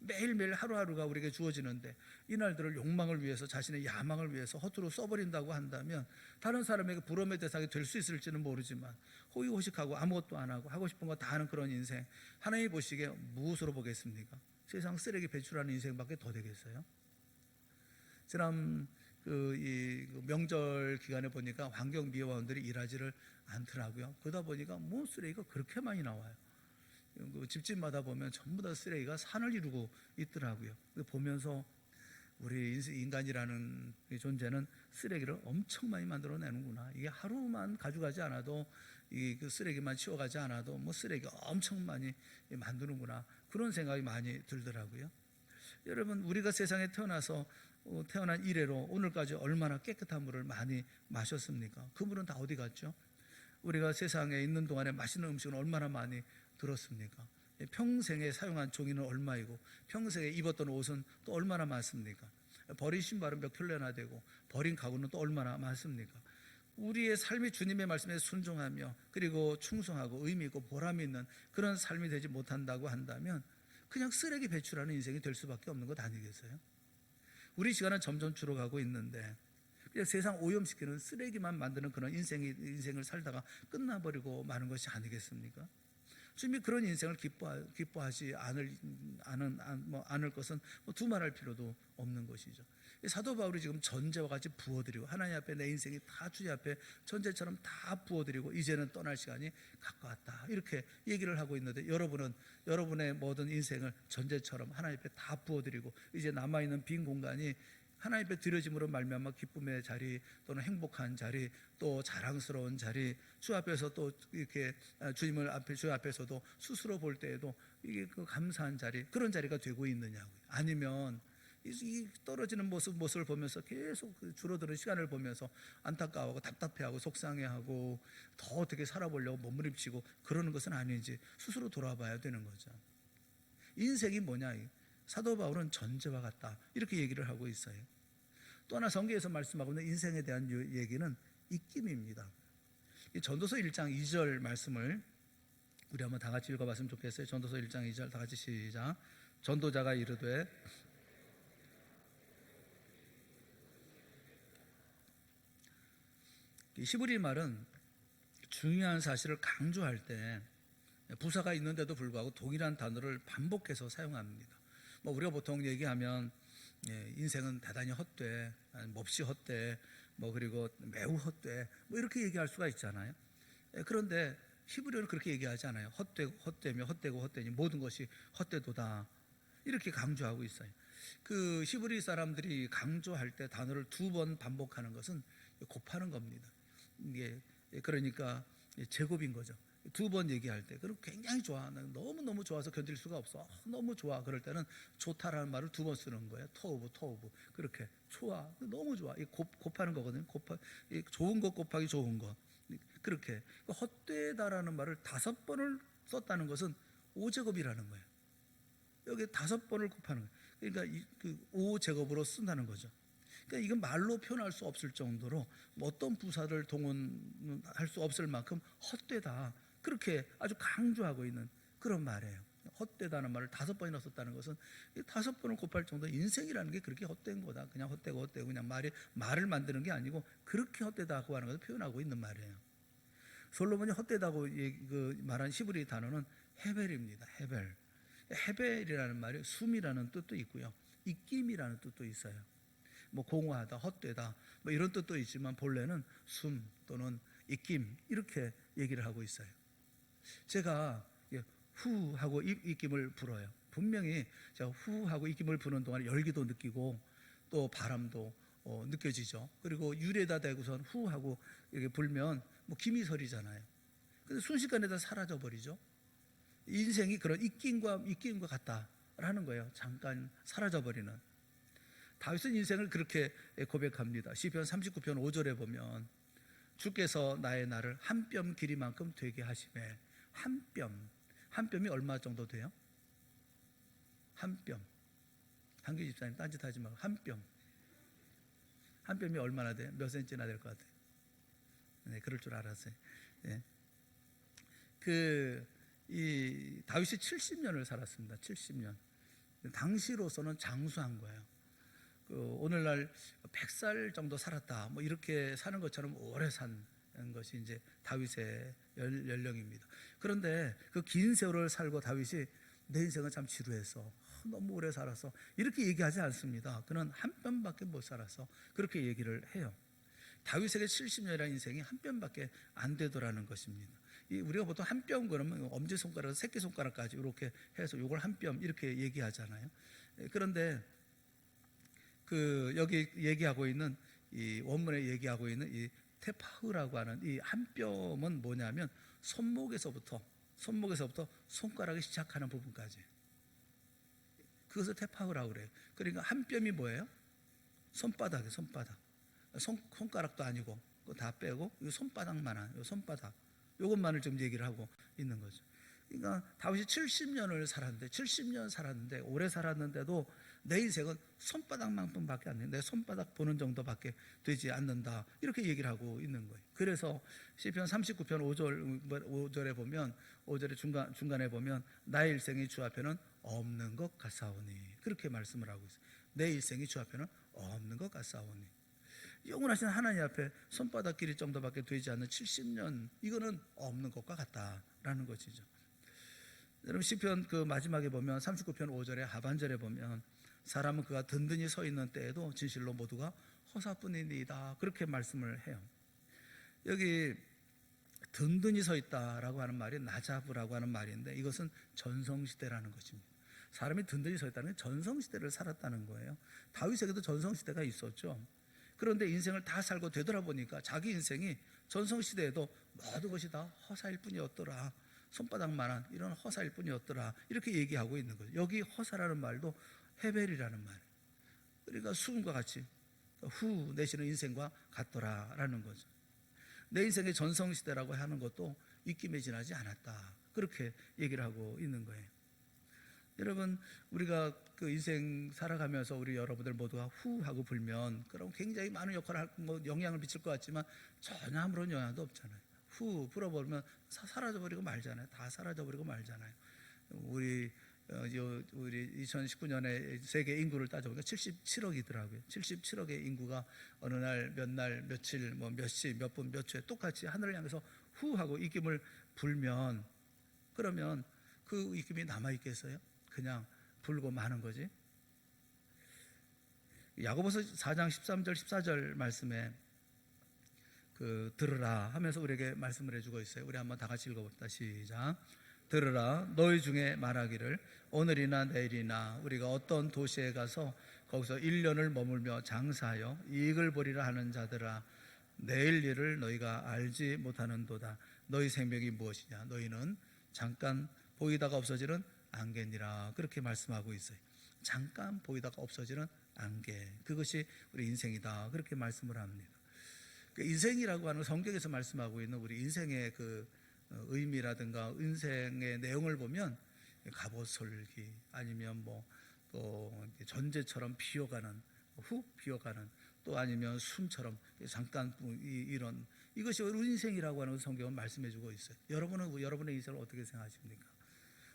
매일매일 하루하루가 우리에게 주어지는데 이 날들을 욕망을 위해서, 자신의 야망을 위해서 허투루 써버린다고 한다면 다른 사람에게 부러움의 대상이 될 수 있을지는 모르지만 호의호식하고 아무것도 안 하고 하고 싶은 거 다 하는 그런 인생, 하나님이 보시기에 무엇으로 보겠습니까? 세상 쓰레기 배출하는 인생밖에 더 되겠어요? 지난 이 명절 기간에 보니까 환경미화원들이 일하지를 않더라고요. 그러다 보니까 뭐 쓰레기가 그렇게 많이 나와요. 집집마다 보면 전부 다 쓰레기가 산을 이루고 있더라고요. 보면서 우리 인간이라는 존재는 쓰레기를 엄청 많이 만들어내는구나. 이게 하루만 가져가지 않아도, 그 쓰레기만 치워가지 않아도 뭐 쓰레기가 엄청 많이 만드는구나, 그런 생각이 많이 들더라고요. 여러분, 우리가 세상에 태어난 이래로 오늘까지 얼마나 깨끗한 물을 많이 마셨습니까? 그 물은 다 어디 갔죠? 우리가 세상에 있는 동안에 맛있는 음식은 얼마나 많이 들었습니까? 평생에 사용한 종이는 얼마이고 평생에 입었던 옷은 또 얼마나 많습니까? 버린 신발은 몇 켤레나 되고 버린 가구는 또 얼마나 많습니까? 우리의 삶이 주님의 말씀에 순종하며 그리고 충성하고 의미 있고 보람이 있는 그런 삶이 되지 못한다고 한다면 그냥 쓰레기 배출하는 인생이 될 수밖에 없는 것 아니겠어요? 우리 시간은 점점 줄어가고 있는데 그냥 세상 오염시키는 쓰레기만 만드는 그런 인생을 살다가 끝나버리고 마는 것이 아니겠습니까? 주님이 그런 인생을 기뻐하지 않을 것은 두말할 필요도 없는 것이죠. 이 사도 바울이 지금 전제와 같이 부어드리고 하나님 앞에 내 인생이 다 주님 앞에 전제처럼 다 부어드리고 이제는 떠날 시간이 가까웠다 이렇게 얘기를 하고 있는데, 여러분은 여러분의 모든 인생을 전제처럼 하나님 앞에 다 부어드리고 이제 남아있는 빈 공간이 하나님 앞에 드려짐으로 말미암아 기쁨의 자리 또는 행복한 자리 또 자랑스러운 자리, 주 앞에서 또 이렇게 주님을 앞에 주 앞에서도 스스로 볼 때에도 이게 그 감사한 자리, 그런 자리가 되고 있느냐고요. 아니면 이 떨어지는 모습을 보면서 계속 줄어드는 시간을 보면서 안타까워하고 답답해하고 속상해하고 더 어떻게 살아보려고 몸부림치고 그러는 것은 아닌지 스스로 돌아봐야 되는 거죠. 인생이 뭐냐? 사도 바울은 전제와 같다 이렇게 얘기를 하고 있어요. 또 하나 성경에서 말씀하고 있는 인생에 대한 얘기는 입김입니다. 전도서 1장 2절 말씀을 우리 한번 다 같이 읽어봤으면 좋겠어요. 전도서 1장 2절 다 같이 시작. 전도자가 이르되 히브리 말은 중요한 사실을 강조할 때 부사가 있는데도 불구하고 동일한 단어를 반복해서 사용합니다. 우리가 보통 얘기하면 인생은 대단히 헛돼, 몹시 헛돼, 그리고 매우 헛돼, 이렇게 얘기할 수가 있잖아요. 그런데 히브리어는 그렇게 얘기하지 않아요. 헛되며 헛되고 헛되니 모든 것이 헛되도다 이렇게 강조하고 있어요. 그 히브리 사람들이 강조할 때 단어를 2번 반복하는 것은 곱하는 겁니다. 이게 그러니까 제곱인 거죠. 2번 얘기할 때 그럼 굉장히 좋아, 너무너무 좋아서 견딜 수가 없어, 너무 좋아, 그럴 때는 좋다라는 말을 2번 쓰는 거예요. 토우브 그렇게 좋아, 너무 좋아, 이 곱하는 거거든요. 좋은 것 곱하기 좋은 것, 그렇게 헛되다라는 말을 5번을 썼다는 것은 5제곱이라는 거예요. 여기 5번을 곱하는 거예요. 그러니까 그 5제곱으로 쓴다는 거죠. 그러니까 이건 말로 표현할 수 없을 정도로 어떤 부사를 동원할 수 없을 만큼 헛되다 그렇게 아주 강조하고 있는 그런 말이에요. 헛되다는 말을 5번이나 썼다는 것은 5번을 곱할 정도, 인생이라는 게 그렇게 헛된 거다. 그냥 헛되고 그냥 말을 만드는 게 아니고 그렇게 헛되다고 하는 것을 표현하고 있는 말이에요. 솔로몬이 헛되다고 말한 히브리 단어는 헤벨입니다. 헤벨이라는 말이 숨이라는 뜻도 있고요, 입김이라는 뜻도 있어요. 공허하다, 헛되다 이런 뜻도 있지만 본래는 숨 또는 입김 이렇게 얘기를 하고 있어요. 제가 후 하고 입김을 불어요. 분명히 제가 후 하고 입김을 부는 동안 열기도 느끼고 또 바람도 느껴지죠. 그리고 유리에다 대고선 후 하고 이렇게 불면 김이 서리잖아요. 근데 순식간에 다 사라져 버리죠. 인생이 그런 입김과 같다라는 거예요. 잠깐 사라져 버리는. 다윗은 인생을 그렇게 고백합니다. 시편 39편 5절에 보면 주께서 나의 날을 한 뼘 길이만큼 되게 하시매. 한 뼘이 얼마 정도 돼요? 한 뼘. 한규 집사님 딴짓하지 말고 한 뼘이 얼마나 돼요? 몇 센치나 될 것 같아요? 네, 그럴 줄 알았어요. 네. 이 다윗이 70년을 살았습니다. 70년. 당시로서는 장수한 거예요. 오늘날 100살 정도 살았다 이렇게 사는 것처럼 오래 산 것이 이제 다윗의 연령입니다. 그런데 그 긴 세월을 살고 다윗이 내 인생은 참 지루했어, 너무 오래 살았어 이렇게 얘기하지 않습니다. 그는 한 뼘밖에 못 살았어 그렇게 얘기를 해요. 다윗에게 70년이라는 인생이 한 뼘밖에 안 되더라는 것입니다. 우리가 보통 한 뼘 그러면 엄지손가락에서 새끼손가락까지 이렇게 해서 이걸 한 뼘 이렇게 얘기하잖아요. 그런데 여기 얘기하고 있는 이 원문에 얘기하고 있는 이 테파흐라고 하는 이 한 뼘은 뭐냐면 손목에서부터 손가락이 시작하는 부분까지, 그것을 테파흐라고 그래요. 그러니까 한 뼘이 뭐예요? 손바닥이에요. 손가락도 아니고 그거 다 빼고 이 손바닥만한 이 손바닥 이것만을 좀 얘기를 하고 있는 거죠. 그러니까 다윗이 70년 살았는데 오래 살았는데도 내 인생은 손바닥만큼밖에 안 돼. 내 손바닥 보는 정도밖에 되지 않는다 이렇게 얘기를 하고 있는 거예요. 그래서 시편 39편 5절에 보면 5절의 중간에 보면 나의 일생이 주 앞에는 없는 것 같사오니 그렇게 말씀을 하고 있어요. 내 일생이 주 앞에는 없는 것 같사오니, 영원하신 하나님 앞에 손바닥 길이 정도밖에 되지 않는 70년, 이거는 없는 것과 같다라는 것이죠. 여러분 시편 마지막에 보면 39편 5절에 하반절에 보면 사람은 그가 든든히 서 있는 때에도 진실로 모두가 허사뿐이니이다. 그렇게 말씀을 해요. 여기 든든히 서 있다라고 하는 말이 나자브라고 하는 말인데, 이것은 전성시대라는 것입니다. 사람이 든든히 서 있다는 게 전성시대를 살았다는 거예요. 다윗에게도 전성시대가 있었죠. 그런데 인생을 다 살고 되돌아보니까 자기 인생이 전성시대에도 모든 것이 다 허사일 뿐이었더라, 손바닥만한 이런 허사일 뿐이었더라, 이렇게 얘기하고 있는 거죠. 여기 허사라는 말도 헤벨이라는 말, 그러니까 수금과 같이 후 내쉬는 인생과 같더라라는 거죠. 내 인생의 전성시대라고 하는 것도 입김에 지나지 않았다, 그렇게 얘기를 하고 있는 거예요. 여러분, 우리가 그 인생 살아가면서 우리 여러분들 모두가 후 하고 불면 그럼 굉장히 많은 역할을 영향을 미칠 것 같지만 전혀 아무런 영향도 없잖아요. 후 불어버리면 사라져버리고 말잖아요. 다 사라져버리고 말잖아요. 우리 2019년에 세계 인구를 따져보니까 77억이더라고요. 77억의 인구가 어느 날, 몇 날, 며칠, 몇 시, 몇 분, 몇 초에 똑같이 하늘을 향해서 후 하고 입김을 불면, 그러면 그 입김이 남아있겠어요? 그냥 불고 마는 거지. 야고보서 4장 13절 14절 말씀에 들으라 하면서 우리에게 말씀을 해주고 있어요. 우리 한번 다 같이 읽어봅시다. 시작. 들으라, 너희 중에 말하기를 오늘이나 내일이나 우리가 어떤 도시에 가서 거기서 1년을 머물며 장사하여 이익을 보리라 하는 자들아, 내일 일을 너희가 알지 못하는도다. 너희 생명이 무엇이냐? 너희는 잠깐 보이다가 없어지는 안개니라. 그렇게 말씀하고 있어요. 잠깐 보이다가 없어지는 안개, 그것이 우리 인생이다, 그렇게 말씀을 합니다. 인생이라고 하는 성경에서 말씀하고 있는 우리 인생의 그 의미라든가 인생의 내용을 보면 갑옷솔기, 아니면 또 전제처럼 비어가는, 훅 비어가는, 또 아니면 숨처럼 잠깐 이런, 이것이 우리 인생이라고 하는 성경은 말씀해주고 있어요. 여러분은 여러분의 인생을 어떻게 생각하십니까?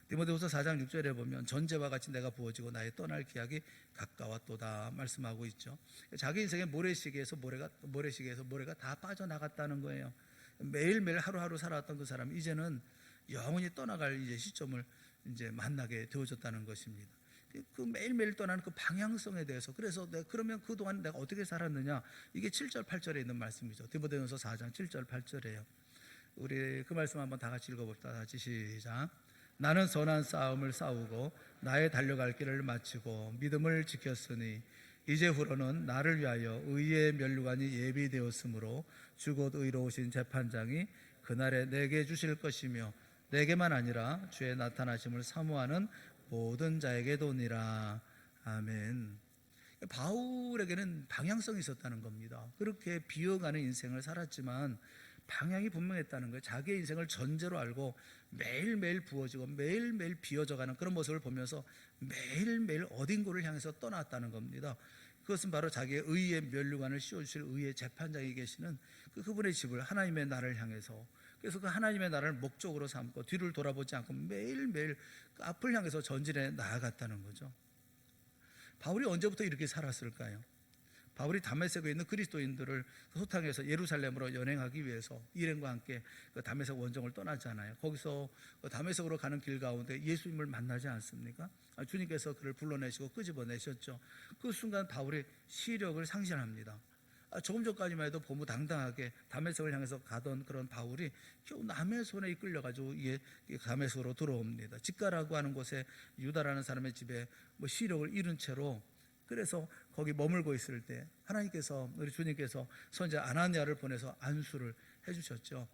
디모데후서 4장 6절에 보면 전제와 같이 내가 부어지고 나의 떠날 기약이 가까웠도다 말씀하고 있죠. 자기 인생의 모래시계에서 모래가 다 빠져나갔다는 거예요. 매일매일 하루하루 살아왔던 그 사람이 이제는 영원히 떠나갈 이제 시점을 이제 만나게 되어졌다는 것입니다. 그 매일매일 떠나는 그 방향성에 대해서, 그래서 그러면 그동안 내가 어떻게 살았느냐, 이게 7절 8절에 있는 말씀이죠. 디모데후서 4장 7절 8절이에요. 우리 그 말씀 한번 다 같이 읽어봅시다. 같이 시작. 나는 선한 싸움을 싸우고 나의 달려갈 길을 마치고 믿음을 지켰으니 이제후로는 나를 위하여 의의 면류관이 예비되었으므로 주곧 의로우신 재판장이 그날에 내게 주실 것이며 내게만 아니라 주의 나타나심을 사모하는 모든 자에게도니라. 아멘. 바울에게는 방향성이 있었다는 겁니다. 그렇게 비어가는 인생을 살았지만 방향이 분명했다는 거예요. 자기의 인생을 전제로 알고 매일매일 부어지고 매일매일 비어져가는 그런 모습을 보면서 매일매일 어딘가를 향해서 떠났다는 겁니다. 그것은 바로 자기의 의의 면류관을 씌워주실 의의 재판장이 계시는 그분의 집을, 하나님의 나라를 향해서, 그래서 그 하나님의 나라를 목적으로 삼고 뒤를 돌아보지 않고 매일매일 그 앞을 향해서 전진해 나아갔다는 거죠. 바울이 언제부터 이렇게 살았을까요? 바울이 다메섹에 있는 그리스도인들을 소탕해서 예루살렘으로 연행하기 위해서 일행과 함께 그 다메섹 원정을 떠나잖아요. 거기서 다메섹으로 가는 길 가운데 예수님을 만나지 않습니까? 주님께서 그를 불러내시고 끄집어내셨죠. 그 순간 바울이 시력을 상실합니다. 조금 전까지만 해도 보무당당하게 다메섹을 향해서 가던 그런 바울이 겨우 남의 손에 이끌려가지고 다메섹으로 들어옵니다. 직가라고 하는 곳에 유다라는 사람의 집에 시력을 잃은 채로, 그래서 거기 머물고 있을 때 하나님께서, 우리 주님께서 선지자 아나니아를 보내서 안수를 해주셨죠.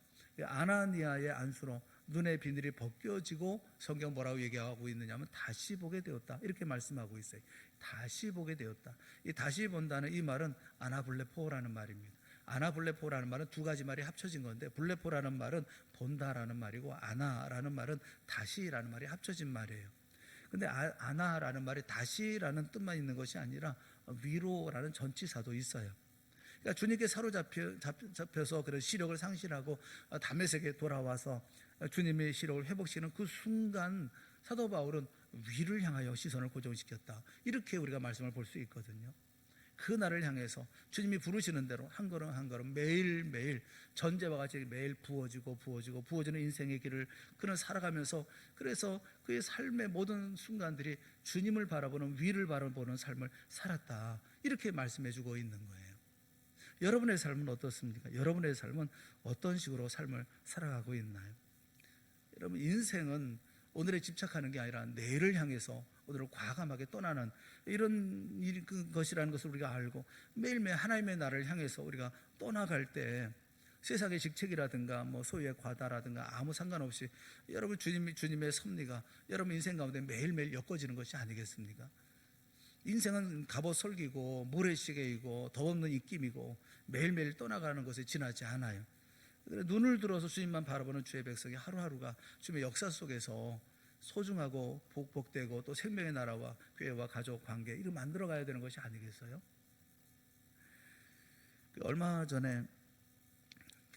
아나니아의 안수로 눈의 비늘이 벗겨지고, 성경 뭐라고 얘기하고 있느냐면 다시 보게 되었다, 이렇게 말씀하고 있어요. 다시 보게 되었다. 이 다시 본다는 이 말은 아나블레포라는 말입니다. 아나블레포라는 말은 두 가지 말이 합쳐진 건데, 블레포라는 말은 본다라는 말이고 아나라는 말은 다시라는 말이 합쳐진 말이에요. 근데 아나라는 말이 다시라는 뜻만 있는 것이 아니라 위로라는 전치사도 있어요. 그러니까 주님께 사로잡혀서 그런 시력을 상실하고 다메섹에 돌아와서 주님의 시력을 회복시키는 그 순간 사도 바울은 위를 향하여 시선을 고정시켰다, 이렇게 우리가 말씀을 볼 수 있거든요. 그 날을 향해서 주님이 부르시는 대로 한 걸음 한 걸음 매일매일 전제와 같이 매일 부어지는 인생의 길을 그는 살아가면서, 그래서 그의 삶의 모든 순간들이 주님을 바라보는, 위를 바라보는 삶을 살았다, 이렇게 말씀해 주고 있는 거예요. 여러분의 삶은 어떻습니까? 여러분의 삶은 어떤 식으로 삶을 살아가고 있나요? 여러분, 인생은 오늘에 집착하는 게 아니라 내일을 향해서 오늘을 과감하게 떠나는 이런 것이라는 것을 우리가 알고, 매일매일 하나님의 나라를 향해서 우리가 떠나갈 때 세상의 직책이라든가 소유의 과다라든가 아무 상관없이 여러분 주님의 섭리가 여러분 인생 가운데 매일매일 엮어지는 것이 아니겠습니까? 인생은 갑옷 솔기고 모래시계이고 덧없는 입김이고 매일매일 떠나가는 것에 지나지 않아요. 눈을 들어서 주님만 바라보는 주의 백성이 하루하루가 주님의 역사 속에서 소중하고 복되고 또 생명의 나라와 교회와 가족 관계, 이거 만들어 가야 되는 것이 아니겠어요? 얼마 전에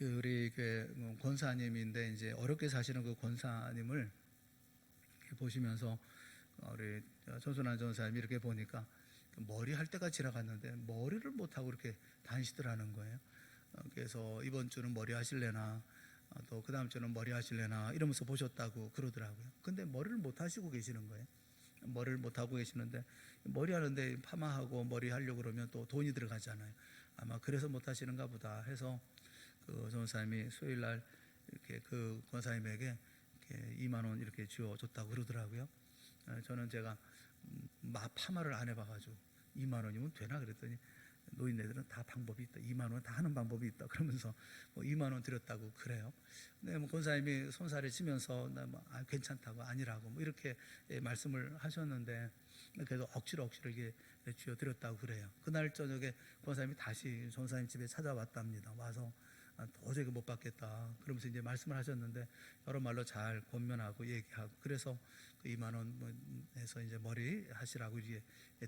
우리 교회 권사님인데 이제 어렵게 사시는 그 권사님을 보시면서 우리 전순환 전사님이 이렇게 보니까 머리 할 때가 지나갔는데 머리를 못하고 이렇게 다니시더라는 거예요. 그래서 이번 주는 머리 하실래나 또 그 다음 주는 머리 하실래나 이러면서 보셨다고 그러더라고요. 근데 머리를 못 하시고 계시는 거예요. 머리를 못 하고 계시는데, 머리 하는데 파마하고 머리 하려고 그러면 또 돈이 들어가잖아요. 아마 그래서 못 하시는가 보다 해서 그 전사님이 수요일 날 이렇게 그 권사님에게 이렇게 2만 원 이렇게 쥐어줬다고 그러더라고요. 저는 제가 파마를 안 해봐가지고 2만 원이면 되나 그랬더니 노인네들은 다 방법이 있다, 2만 원 다 하는 방법이 있다 그러면서 2만 원 드렸다고 그래요. 근데 권사님이 손살을 치면서 괜찮다고 아니라고 이렇게 말씀을 하셨는데, 그래도 억지로 이게 쥐어드렸다고 그래요. 그날 저녁에 권사님이 다시 전사님 집에 찾아왔답니다. 와서 도저히 못 받겠다 그러면서 이제 말씀을 하셨는데, 여러 말로 잘 권면하고 얘기하고, 그래서 그 2만 원에서 이제 머리 하시라고 이제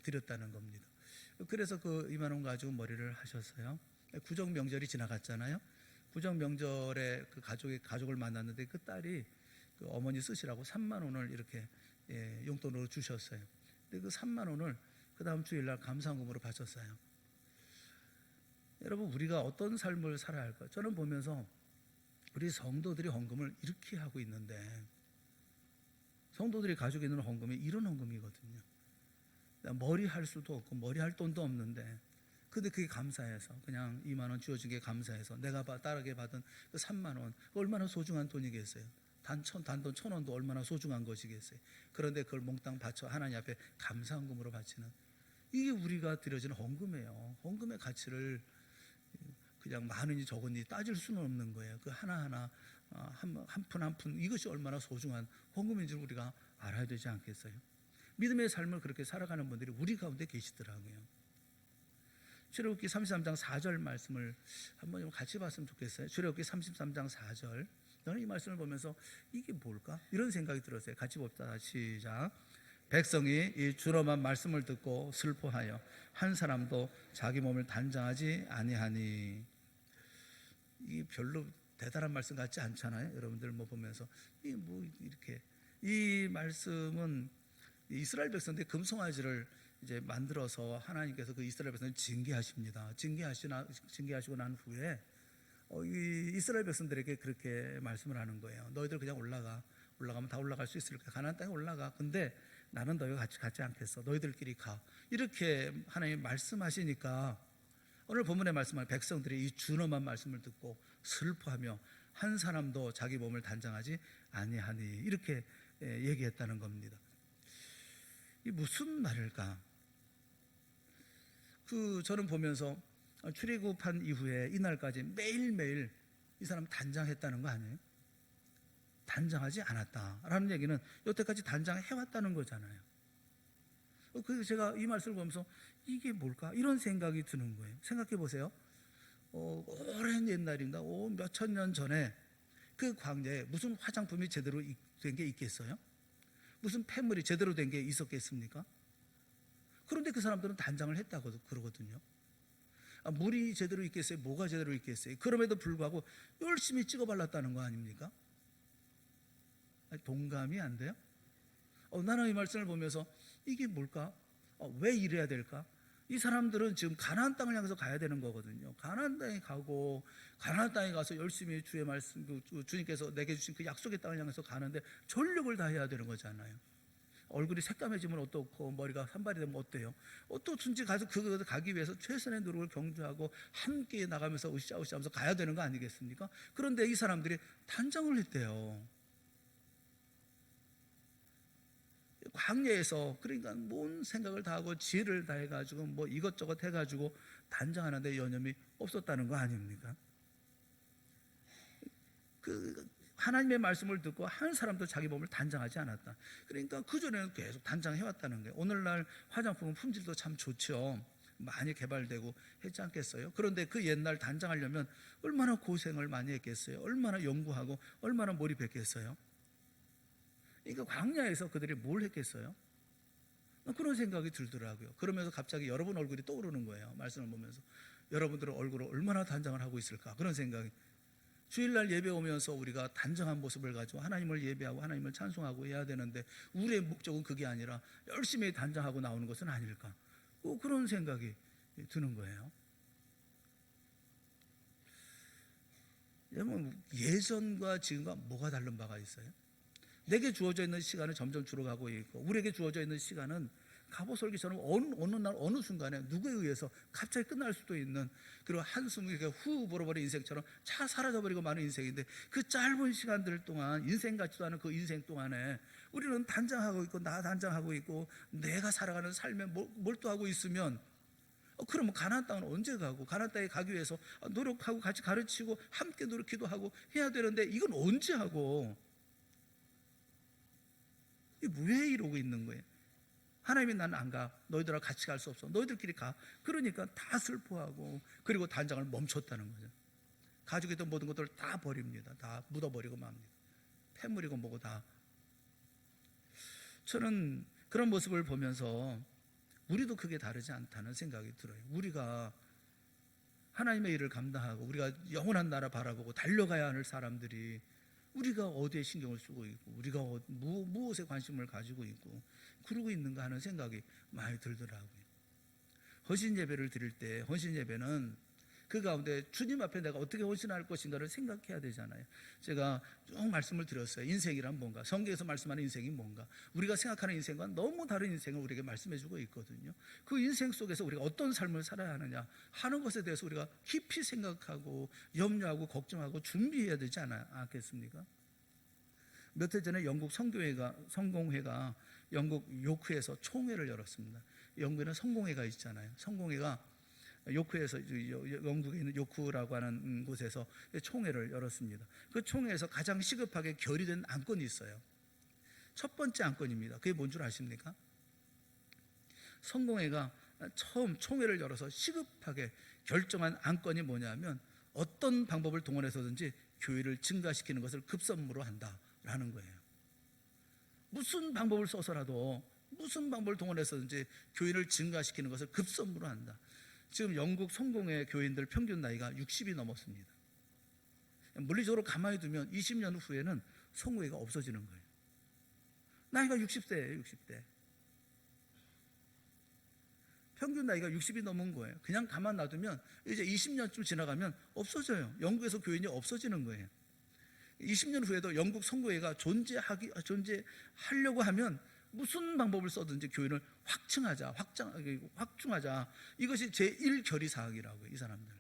드렸다는 겁니다. 그래서 그 2만 원 가지고 머리를 하셨어요. 구정 명절이 지나갔잖아요. 구정 명절에 그 가족을 만났는데 그 딸이 그 어머니 쓰시라고 3만 원을 이렇게 용돈으로 주셨어요. 근데 그 3만 원을 그 다음 주일날 감사헌금으로 바쳤어요. 여러분, 우리가 어떤 삶을 살아야 할까? 저는 보면서 우리 성도들이 헌금을 이렇게 하고 있는데, 성도들이 가지고 있는 헌금이 이런 헌금이거든요. 머리 할 수도 없고 머리 할 돈도 없는데, 근데 그게 감사해서 그냥 2만 원 주어진 게 감사해서 내가 딸에게 받은 그 3만 원, 얼마나 소중한 돈이겠어요. 단돈 1,000원도 얼마나 소중한 것이겠어요. 그런데 그걸 몽땅 바쳐 하나님 앞에 감사헌금으로 바치는, 이게 우리가 드려지는 헌금이에요. 헌금의 가치를 그냥 많으니 적으니 따질 수는 없는 거예요. 그 하나하나 한 푼 한 푼, 이것이 얼마나 소중한 헌금인지 우리가 알아야 되지 않겠어요? 믿음의 삶을 그렇게 살아가는 분들이 우리 가운데 계시더라고요. 출애굽기 33장 4절 말씀을 한번 같이 봤으면 좋겠어요. 출애굽기 33장 4절. 저는 이 말씀을 보면서 이게 뭘까? 이런 생각이 들었어요. 같이 봅시다. 시작. 백성이 이 주로만 말씀을 듣고 슬퍼하여 한 사람도 자기 몸을 단장하지 아니하니. 이게 별로 대단한 말씀 같지 않잖아요. 여러분들 보면서 이렇게 이 말씀은 이스라엘 백성들이 금송아지를 이제 만들어서 하나님께서 그 이스라엘 백성을 징계하십니다. 징계하시고 난 후에 이 이스라엘 백성들에게 그렇게 말씀을 하는 거예요. 너희들 그냥 올라가면 다 올라갈 수 있을 거야. 가나안 땅에 올라가. 근데 나는 너희가 같이 가지 않겠어. 너희들끼리 가. 이렇게 하나님 말씀하시니까, 오늘 본문의 말씀은 백성들이 이 준엄한 말씀을 듣고 슬퍼하며 한 사람도 자기 몸을 단장하지 아니하니, 이렇게 얘기했다는 겁니다. 이 무슨 말일까? 저는 보면서 출애굽한 이후에 이날까지 매일매일 이 사람 단장했다는 거 아니에요? 단장하지 않았다라는 얘기는 여태까지 단장해왔다는 거잖아요. 그래서 제가 이 말씀을 보면서 이게 뭘까? 이런 생각이 드는 거예요. 생각해 보세요. 오랜 옛날인가, 몇천 년 전에 그 광야에 무슨 화장품이 제대로 된 게 있겠어요? 무슨 폐물이 제대로 된 게 있었겠습니까? 그런데 그 사람들은 단장을 했다고 그러거든요. 물이 제대로 있겠어요? 뭐가 제대로 있겠어요? 그럼에도 불구하고 열심히 찍어 발랐다는 거 아닙니까? 동감이 안 돼요? 나는 이 말씀을 보면서 이게 뭘까? 왜 이래야 될까? 이 사람들은 지금 가나안 땅을 향해서 가야 되는 거거든요. 가나안 땅에 가고 가나안 땅에 가서 열심히 주의 말씀, 주님께서 내게 주신 그 약속의 땅을 향해서 가는데 전력을 다해야 되는 거잖아요. 얼굴이 새까매지면 어떻고 머리가 산발이 되면 어때요? 어떻든지 가서 그것을 가기 위해서 최선의 노력을 경주하고 함께 나가면서 으쌰으쌰 하면서 가야 되는 거 아니겠습니까? 그런데 이 사람들이 단장을 했대요. 광야에서. 그러니까 뭔 생각을 다 하고 지혜를 다 해가지고 뭐 이것저것 해가지고 단장하는데 여념이 없었다는 거 아닙니까? 그 하나님의 말씀을 듣고 한 사람도 자기 몸을 단장하지 않았다. 그러니까 그전에는 계속 단장해왔다는 거예요. 오늘날 화장품 품질도 참 좋죠. 많이 개발되고 했지 않겠어요? 그런데 그 옛날 단장하려면 얼마나 고생을 많이 했겠어요? 얼마나 연구하고 얼마나 몰입했겠어요? 그러니까 광야에서 그들이 뭘 했겠어요? 그런 생각이 들더라고요. 그러면서 갑자기 여러분 얼굴이 떠오르는 거예요. 말씀을 보면서 여러분들의 얼굴을 얼마나 단장을 하고 있을까, 그런 생각이. 주일날 예배 오면서 우리가 단정한 모습을 가지고 하나님을 예배하고 하나님을 찬송하고 해야 되는데 우리의 목적은 그게 아니라 열심히 단장하고 나오는 것은 아닐까, 그런 생각이 드는 거예요. 여러분, 예전과 지금과 뭐가 다른 바가 있어요? 내게 주어져 있는 시간은 점점 줄어가고 있고 우리에게 주어져 있는 시간은 갑오설기처럼 어느 날 어느 순간에 누구에 의해서 갑자기 끝날 수도 있는, 그리고 한숨 이렇게 후 불어버린 인생처럼 차 사라져버리고 마는 인생인데 그 짧은 시간들 동안, 인생 같지도 않은 그 인생 동안에 우리는 단장하고 있고 나 단장하고 있고 내가 살아가는 삶에 몰두하고 있으면 그러면 가나안 땅은 언제 가고, 가나안 땅에 가기 위해서 노력하고 같이 가르치고 함께 노력기도 하고 해야 되는데 이건 언제 하고, 왜 이러고 있는 거예요? 하나님이 나는 안 가, 너희들하고 같이 갈 수 없어, 너희들끼리 가. 그러니까 다 슬퍼하고 그리고 단장을 멈췄다는 거죠. 가지고 있던 모든 것들을 다 버립니다. 다 묻어버리고 맙니다. 폐물이고 뭐고 다. 저는 그런 모습을 보면서 우리도 크게 다르지 않다는 생각이 들어요. 우리가 하나님의 일을 감당하고 우리가 영원한 나라 바라보고 달려가야 하는 사람들이 우리가 어디에 신경을 쓰고 있고 우리가 무엇에 관심을 가지고 있고 그러고 있는가 하는 생각이 많이 들더라고요. 헌신 예배를 드릴 때 헌신 예배는 그 가운데 주님 앞에 내가 어떻게 헌신할 것인가를 생각해야 되잖아요. 제가 쭉 말씀을 드렸어요. 인생이란 뭔가, 성경에서 말씀하는 인생이 뭔가, 우리가 생각하는 인생과 너무 다른 인생을 우리에게 말씀해주고 있거든요. 그 인생 속에서 우리가 어떤 삶을 살아야 하느냐 하는 것에 대해서 우리가 깊이 생각하고 염려하고 걱정하고 준비해야 되지 않겠습니까? 몇 해 전에 영국 성공회가 영국 요크에서 총회를 열었습니다. 영국에는 성공회가 있잖아요. 성공회가 요크에서, 영국에 있는 요크라고 하는 곳에서 총회를 열었습니다. 그 총회에서 가장 시급하게 결의된 안건이 있어요. 첫 번째 안건입니다. 그게 뭔 줄 아십니까? 성공회가 처음 총회를 열어서 시급하게 결정한 안건이 뭐냐면 어떤 방법을 동원해서든지 교회를 증가시키는 것을 급선무로 한다라는 거예요. 무슨 방법을 써서라도 무슨 방법을 동원해서든지 교회를 증가시키는 것을 급선무로 한다. 지금 영국 성공회 교인들 평균 나이가 60이 넘었습니다. 물리적으로 가만히 두면 20년 후에는 성공회가 없어지는 거예요. 나이가 60대예요. 60대. 평균 나이가 60이 넘은 거예요. 그냥 가만 놔두면 이제 20년쯤 지나가면 없어져요. 영국에서 교인이 없어지는 거예요. 20년 후에도 영국 성공회가 존재하려고 하면 무슨 방법을 써든지 교인을 확충하자. 이것이 제1결의 사항이라고요. 이 사람들.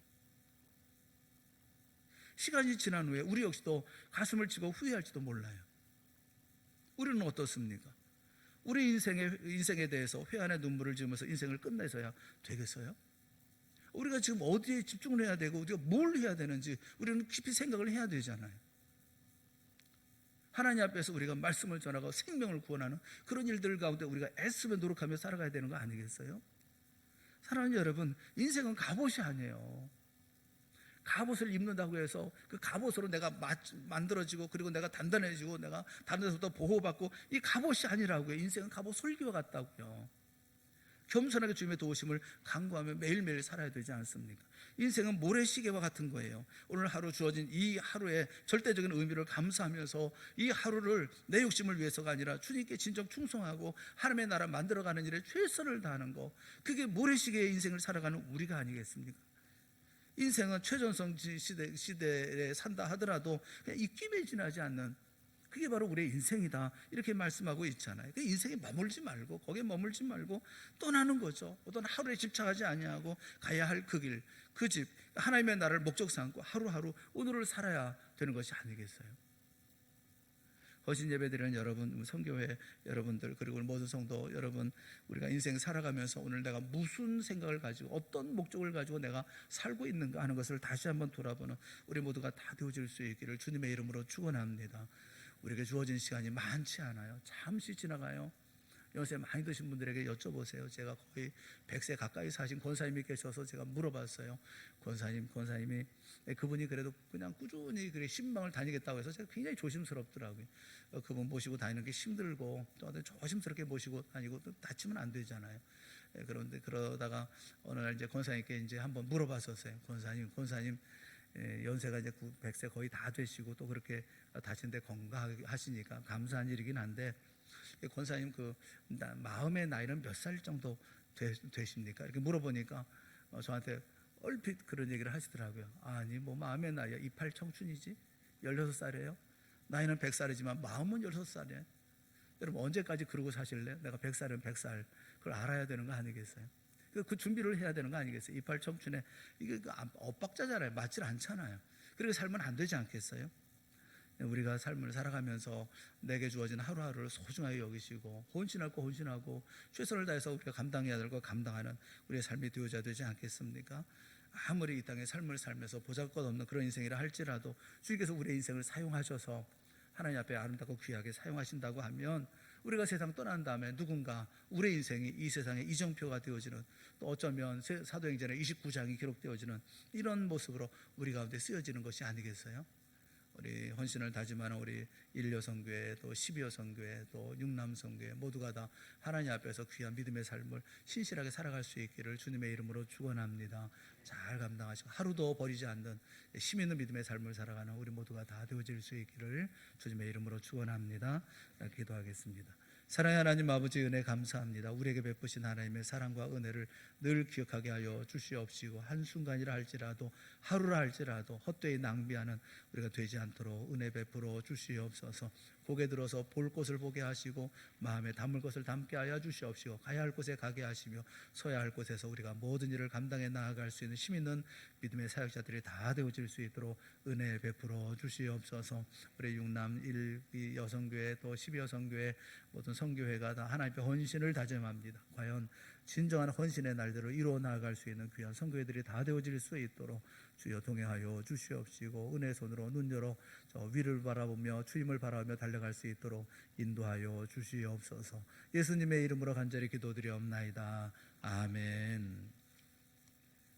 시간이 지난 후에 우리 역시도 가슴을 치고 후회할지도 몰라요. 우리는 어떻습니까? 우리 인생에 대해서 회한의 눈물을 지으면서 인생을 끝내서야 되겠어요? 우리가 지금 어디에 집중을 해야 되고 우리가 뭘 해야 되는지 우리는 깊이 생각을 해야 되잖아요. 하나님 앞에서 우리가 말씀을 전하고 생명을 구원하는 그런 일들 가운데 우리가 애쓰며 노력하며 살아가야 되는 거 아니겠어요? 사랑하는 여러분, 인생은 갑옷이 아니에요. 갑옷을 입는다고 해서 그 갑옷으로 내가 만들어지고 그리고 내가 단단해지고 내가 다른 데서부터 보호받고, 이 갑옷이 아니라고요. 인생은 갑옷 솔기와 같다고요. 겸손하게 주님의 도우심을 간구하며 매일매일 살아야 되지 않습니까? 인생은 모래시계와 같은 거예요. 오늘 하루 주어진 이 하루의 절대적인 의미를 감사하면서 이 하루를 내 욕심을 위해서가 아니라 주님께 진정 충성하고 하나님의 나라 만들어가는 일에 최선을 다하는 거, 그게 모래시계의 인생을 살아가는 우리가 아니겠습니까? 인생은 최전성 시대에 산다 하더라도 그냥 입김에 지나지 않는, 그게 바로 우리의 인생이다, 이렇게 말씀하고 있잖아요. 그 인생에 머물지 말고, 거기에 머물지 말고 떠나는 거죠. 어떤 하루에 집착하지 아니하고 가야 할 그 길, 그 집, 하나님의 나라를 목적 삼고 하루하루 오늘을 살아야 되는 것이 아니겠어요? 허신 예배드리는 여러분, 선교회 여러분들, 그리고 모든 성도 여러분, 우리가 인생 살아가면서 오늘 내가 무슨 생각을 가지고 어떤 목적을 가지고 내가 살고 있는가 하는 것을 다시 한번 돌아보는 우리 모두가 다 되어질 수 있기를 주님의 이름으로 축원합니다. 우리에게 주어진 시간이 많지 않아요. 잠시 지나가요. 연세 많이 드신 분들에게 여쭤보세요. 제가 거의 100세 가까이 사신 권사님이 계셔서 제가 물어봤어요. 권사님이 그분이 그래도 그냥 꾸준히 그래 신방을 다니겠다고 해서 제가 굉장히 조심스럽더라고요. 그분 모시고 다니는 게 힘들고 또 조심스럽게 모시고 다니고 또 다치면 안 되잖아요. 그런데 그러다가 어느 날 이제 권사님께 이제 한번 물어봤었어요. 권사님 연세가 이제 100세 거의 다 되시고 또 그렇게 다친데 건강하시니까 감사한 일이긴 한데, 권사님 그 마음의 나이는 몇 살 정도 되십니까? 이렇게 물어보니까 저한테 얼핏 그런 얘기를 하시더라고요. 아니 뭐 마음의 나이야 이팔 청춘이지, 16살이에요. 나이는 100살이지만 마음은 16살이에요. 여러분 언제까지 그러고 사실래요? 내가 100살은 100살, 그걸 알아야 되는 거 아니겠어요? 그 준비를 해야 되는 거 아니겠어요? 이팔 청춘에 이게 엇박자잖아요. 맞질 않잖아요. 그렇게 살면 안 되지 않겠어요? 우리가 삶을 살아가면서 내게 주어진 하루하루를 소중하게 여기시고 혼신하고 최선을 다해서 우리가 감당해야 될 거 감당하는 우리의 삶이 되어져야 되지 않겠습니까? 아무리 이 땅에 삶을 살면서 보잘것없는 그런 인생이라 할지라도 주님께서 우리의 인생을 사용하셔서 하나님 앞에 아름답고 귀하게 사용하신다고 하면, 우리가 세상 떠난 다음에 누군가 우리의 인생이 이 세상의 이정표가 되어지는, 또 어쩌면 사도행전의 29장이 기록되어지는 이런 모습으로 우리 가운데 쓰여지는 것이 아니겠어요? 우리 헌신을 다짐하는 우리 1여성교회, 또 12여성교회, 또 6남성교회 모두가 다 하나님 앞에서 귀한 믿음의 삶을 신실하게 살아갈 수 있기를 주님의 이름으로 축원합니다. 잘 감당하시고 하루도 버리지 않는 힘 있는 믿음의 삶을 살아가는 우리 모두가 다 되어질 수 있기를 주님의 이름으로 축원합니다. 기도하겠습니다. 사랑의 하나님 아버지, 은혜 감사합니다. 우리에게 베푸신 하나님의 사랑과 은혜를 늘 기억하게 하여 주시옵시고, 한순간이라 할지라도 하루라 할지라도 헛되이 낭비하는 우리가 되지 않도록 은혜 베풀어 주시옵소서. 고개 들어서 볼 곳을 보게 하시고 마음에 담을 것을 담게 하여 주시옵시고, 가야 할 곳에 가게 하시며 서야 할 곳에서 우리가 모든 일을 감당해 나아갈 수 있는 힘 있는 믿음의 사역자들이 다 되어질 수 있도록 은혜 베풀어 주시옵소서. 우리 6남 1 여성교회, 또 12여성교회 모든 성교회가 다 하나님 앞에 헌신을 다짐합니다. 과연 진정한 헌신의 날들을 이루어 나아갈 수 있는 귀한 성교회들이 다 되어질 수 있도록 주여 동행하여 주시옵시고, 은혜의 손으로 눈 열어 저 위를 바라보며 주님을 바라보며 달려갈 수 있도록 인도하여 주시옵소서. 예수님의 이름으로 간절히 기도드리옵나이다. 아멘.